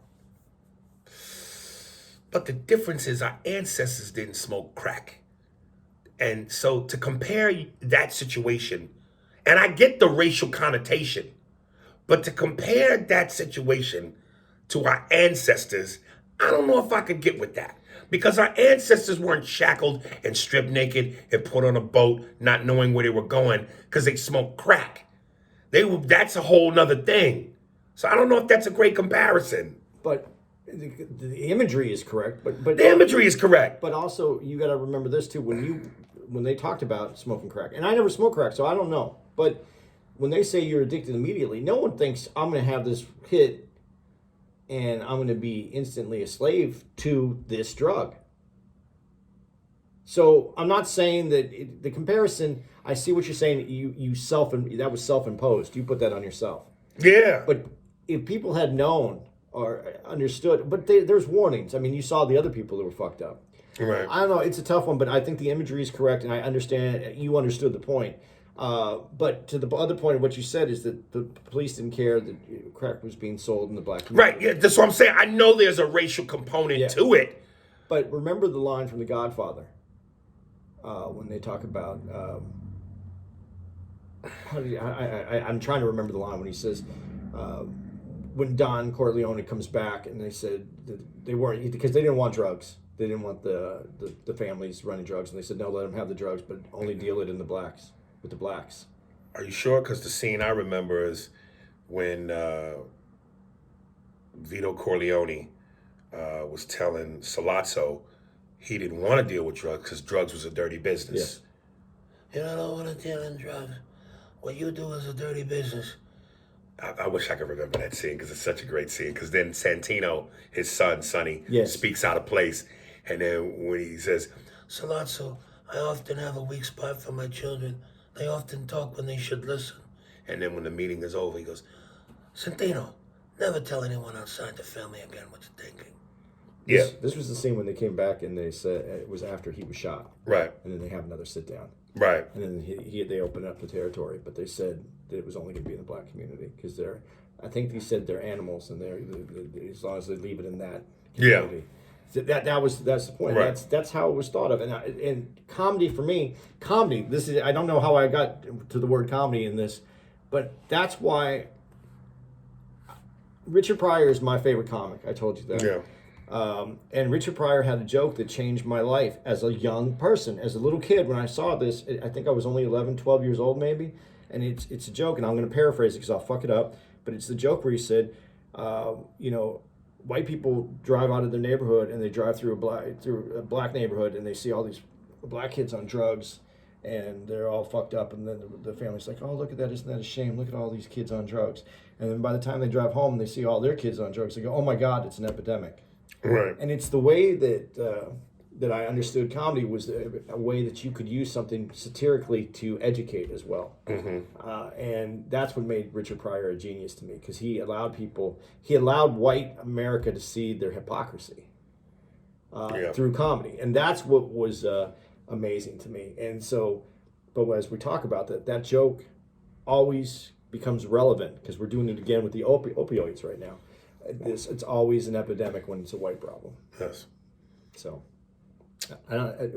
But the difference is our ancestors didn't smoke crack. And so to compare that situation, and I get the racial connotation, but to compare that situation to our ancestors, I don't know if I could get with that. Because our ancestors weren't shackled and stripped naked and put on a boat not knowing where they were going because they smoked crack. That's a whole nother thing. So I don't know if that's a great comparison. But the imagery is correct. But the imagery is correct. But also you got to remember this too. When they talked about smoking crack, and I never smoked crack, so I don't know. But when they say you're addicted immediately, no one thinks I'm going to have this hit and I'm going to be instantly a slave to this drug. So I'm not saying that the comparison. I see what you're saying. That was self-imposed. You put that on yourself. Yeah. But if people had known or understood, but there's warnings. I mean, you saw the other people that were fucked up. Right. I don't know. It's a tough one, but I think the imagery is correct, and I understand. You understood the point. But to the other point of what you said is that the police didn't care that crack was being sold in the black community. Right. Yeah. That's what I'm saying. I know there's a racial component to it. But remember the line from The Godfather when they talk about. I'm trying to remember the line when he says. When Don Corleone comes back and they said that they weren't, because they didn't want drugs. They didn't want the families running drugs. And they said, no, let them have the drugs, but only deal it with the blacks. Are you sure? Because the scene I remember is when Vito Corleone was telling Sollozzo he didn't want to deal with drugs because drugs was a dirty business. Yeah. I don't want to deal in drugs. What you do is a dirty business. I wish I could remember that scene because it's such a great scene. Because then Santino, his son, Sonny, Yes. speaks out of place. And then when he says, Salazzo, I often have a weak spot for my children. They often talk when they should listen. And then when the meeting is over, he goes, Santino, never tell anyone outside the family again what you're thinking. This was the scene when they came back and they said it was after he was shot. Right. And then they have another sit down. Right. And then they opened up the territory, but they said that it was only going to be in the black community because I think they said they're animals and they're as long as they leave it in that community. Yeah. So that's the point. Right. That's how it was thought of. And comedy for me, this is I don't know how I got to the word comedy in this, but that's why Richard Pryor is my favorite comic. I told you that. Yeah. And Richard Pryor had a joke that changed my life as a young person. As a little kid, when I saw this, I think I was only 11, 12 years old maybe. And it's a joke, and I'm going to paraphrase it because I'll fuck it up. But it's the joke where he said, white people drive out of their neighborhood and they drive through a black neighborhood and they see all these black kids on drugs and they're all fucked up. And then the family's like, oh, look at that. Isn't that a shame? Look at all these kids on drugs. And then by the time they drive home and they see all their kids on drugs, they go, oh my God, it's an epidemic. Right. And it's the way that I understood comedy was a way that you could use something satirically to educate as well. Mm-hmm. And that's what made Richard Pryor a genius to me because he allowed white America to see their hypocrisy through comedy. And that's what was amazing to me. And so, but as we talk about that joke always becomes relevant because we're doing it again with the opioids right now. It's always an epidemic when it's a white problem. Yes. So,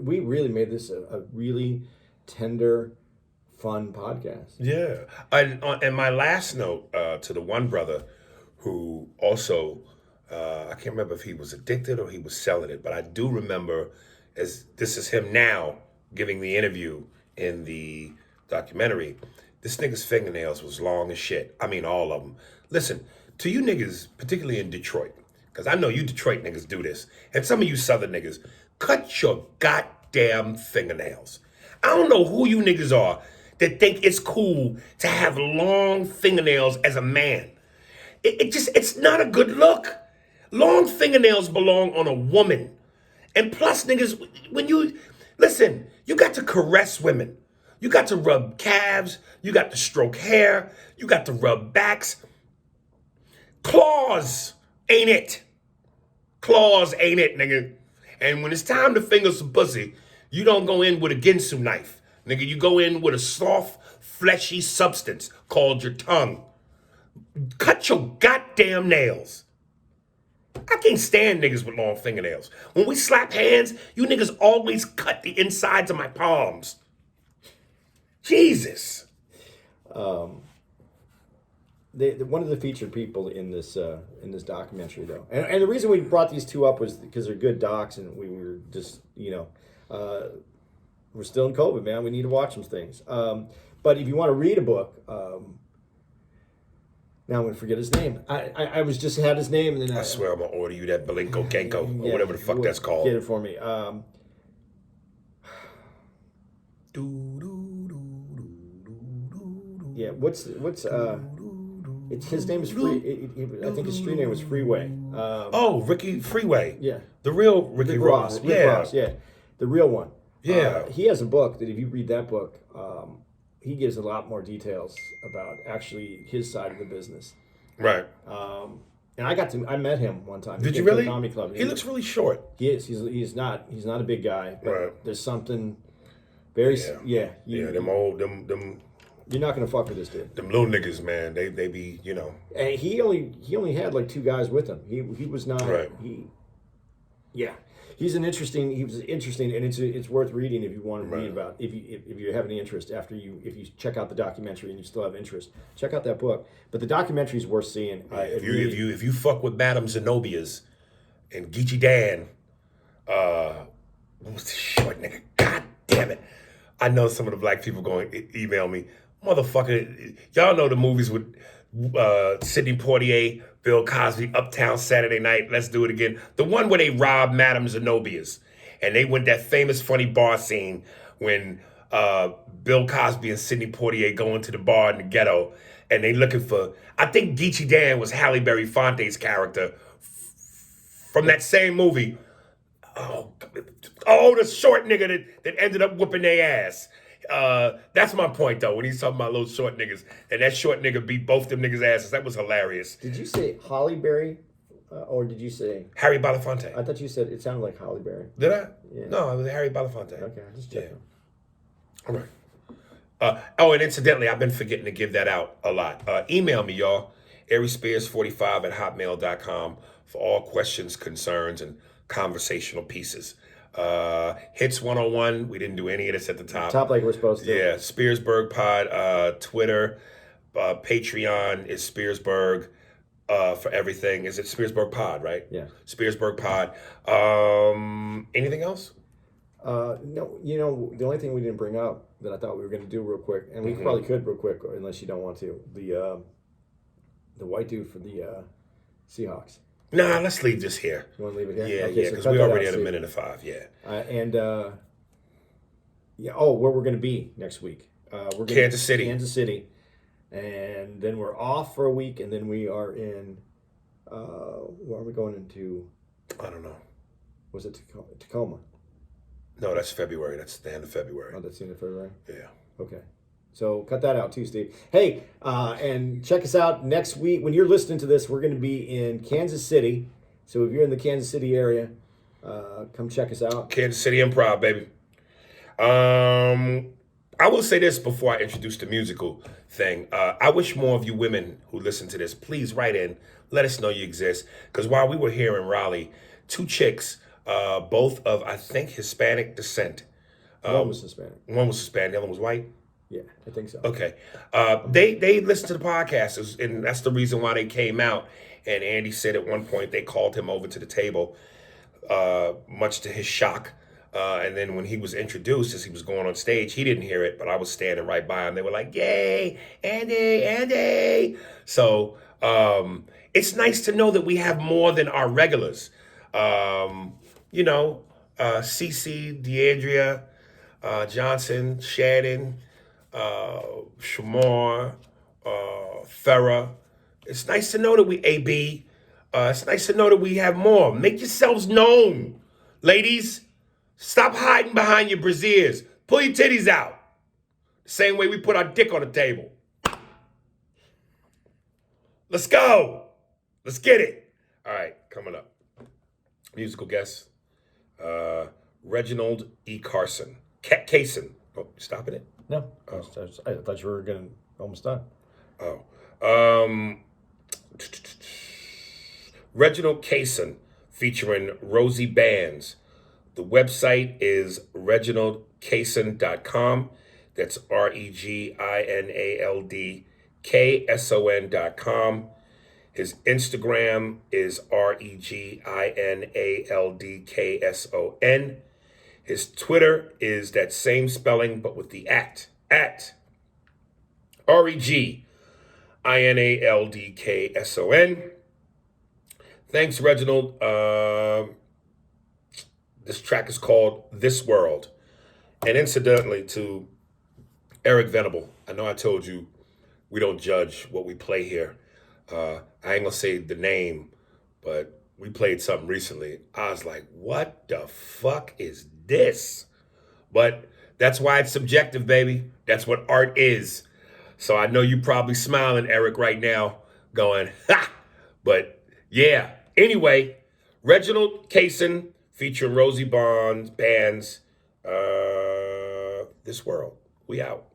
we really made this a really tender, fun podcast. Yeah. And my last note to the one brother who also, I can't remember if he was addicted or he was selling it, but I do remember as this is him now giving the interview in the documentary. This nigga's fingernails was long as shit. I mean, all of them. Listen, to you niggas, particularly in Detroit, because I know you Detroit niggas do this, and some of you Southern niggas, cut your goddamn fingernails. I don't know who you niggas are that think it's cool to have long fingernails as a man. It's not a good look. Long fingernails belong on a woman. And plus, niggas, listen, you got to caress women. You got to rub calves. You got to stroke hair. You got to rub backs. Claws ain't it. Claws ain't it, nigga. And when it's time to finger some pussy, you don't go in with a Ginsu knife. Nigga, you go in with a soft, fleshy substance called your tongue. Cut your goddamn nails. I can't stand niggas with long fingernails. When we slap hands, you niggas always cut the insides of my palms. Jesus. One of the featured people in this documentary, though, and the reason we brought these two up was because they're good docs, and we were just, we're still in COVID, man. We need to watch some things. But if you want to read a book, now I'm going to forget his name. I was just had his name, and then I swear I'm going to order you that Belinko Genko, or whatever the fuck that's called. Get it for me. Yeah, what's his name is I think his street name was Freeway. Ricky Freeway. Yeah. The real Ricky Ross. Rick Ross, yeah. The real one. Yeah. He has a book that if you read that book, he gives a lot more details about actually his side of the business. Right. And I met him one time. Did you really? Comedy Club. He looks really short. He is. He's not a big guy, but right. There's something very them you're not gonna fuck with this dude. Them little niggas, man. They be, And he only had like two guys with him. He was not right. He was interesting, and it's worth reading if you want to read about if you have any interest if you check out the documentary and you still have interest, check out that book. But the documentary is worth seeing. If you fuck with Madame Zenobia's and Geechee Dan, what was the short nigga? God damn it! I know some of the black people going to email me, motherfucker. Y'all know the movies with Sidney Poitier, Bill Cosby, Uptown Saturday Night, Let's Do It Again. The one where they robbed Madame Zenobia's. And they went that famous funny bar scene when Bill Cosby and Sidney Poitier going to the bar in the ghetto, and they looking for. I think Geechee Dan was Halle Berry Fonte's character from that same movie. Oh, the short nigga that ended up whooping their ass. That's my point though. When he's talking about little short niggas, and that short nigga beat both them niggas' asses, that was hilarious. Did you say Holly Berry, or did you say Harry Belafonte? I thought you said it sounded like Holly Berry. Did I? Yeah. No, it was Harry Belafonte. Okay, I just checking. All right. And incidentally, I've been forgetting to give that out a lot. Email me, y'all. ArieSpears45@hotmail.com for all questions, concerns, and conversational pieces. Hits 101. We didn't do any of this at the top. Top like we're supposed to. Yeah. Spearsburg Pod. Twitter. Patreon is Spearsburg. For everything. Is it Spearsburg Pod, right? Yeah. Spearsburg Pod. Anything else? No, the only thing we didn't bring up that I thought we were going to do real quick, and we probably could real quick, unless you don't want to, the white dude for the Seahawks. Nah, let's leave this here. You want to leave it here? Yeah, Okay, because cut we that already out, at a Steve. minute and 5, yeah. Where we're going to be next week. We're gonna Kansas City. Kansas City. And then we're off for a week, and then we are in, where are we going into? I don't know. Was it Tacoma? No, that's February. That's the end of February. Oh, that's the end of February? Yeah. Okay. So cut that out too, Steve. Hey, and check us out next week. When you're listening to this, we're going to be in Kansas City. So if you're in the Kansas City area, come check us out. Kansas City Improv, baby. I will say this before I introduce the musical thing. I wish more of you women who listen to this, please write in. Let us know you exist. Because while we were here in Raleigh, 2 chicks, both of, I think, Hispanic descent. One was Hispanic. One was Hispanic, the other one was white. Yeah, I think so. Okay. They listened to the podcast, and that's the reason why they came out. And Andy said at one point they called him over to the table, much to his shock. And then when he was introduced, as he was going on stage, he didn't hear it, but I was standing right by him. They were like, "Yay, Andy, Andy!" So it's nice to know that we have more than our regulars. Cece, Deandria, Johnson, Shannon, Shamar, Farrah. It's nice to know that we AB. It's nice to know that we have more. Make yourselves known, ladies. Stop hiding behind your brassieres. Pull your titties out. The same way we put our dick on the table. Let's go. Let's get it. All right, coming up. Musical guest. Reginald E. Carson. Kaysen. Oh, you stopping it? No, I thought you were almost done. Oh. Reginald Kaysen featuring Rosie Bands. The website is reginaldkaysen.com. That's REGINALDKSON.com. His Instagram is REGINALDKSON. His Twitter is that same spelling, but with the at REGINALDKSON. Thanks, Reginald. This track is called This World. And incidentally, to Eric Venable, I know I told you we don't judge what we play here. I ain't gonna say the name, but we played something recently. I was like, what the fuck is this? But that's why it's subjective, baby. That's what art is. So I know you probably smiling, Eric, right now, going, ha! But yeah. Anyway, Reginald Kaysen featuring Rosie Bands. This World. We out.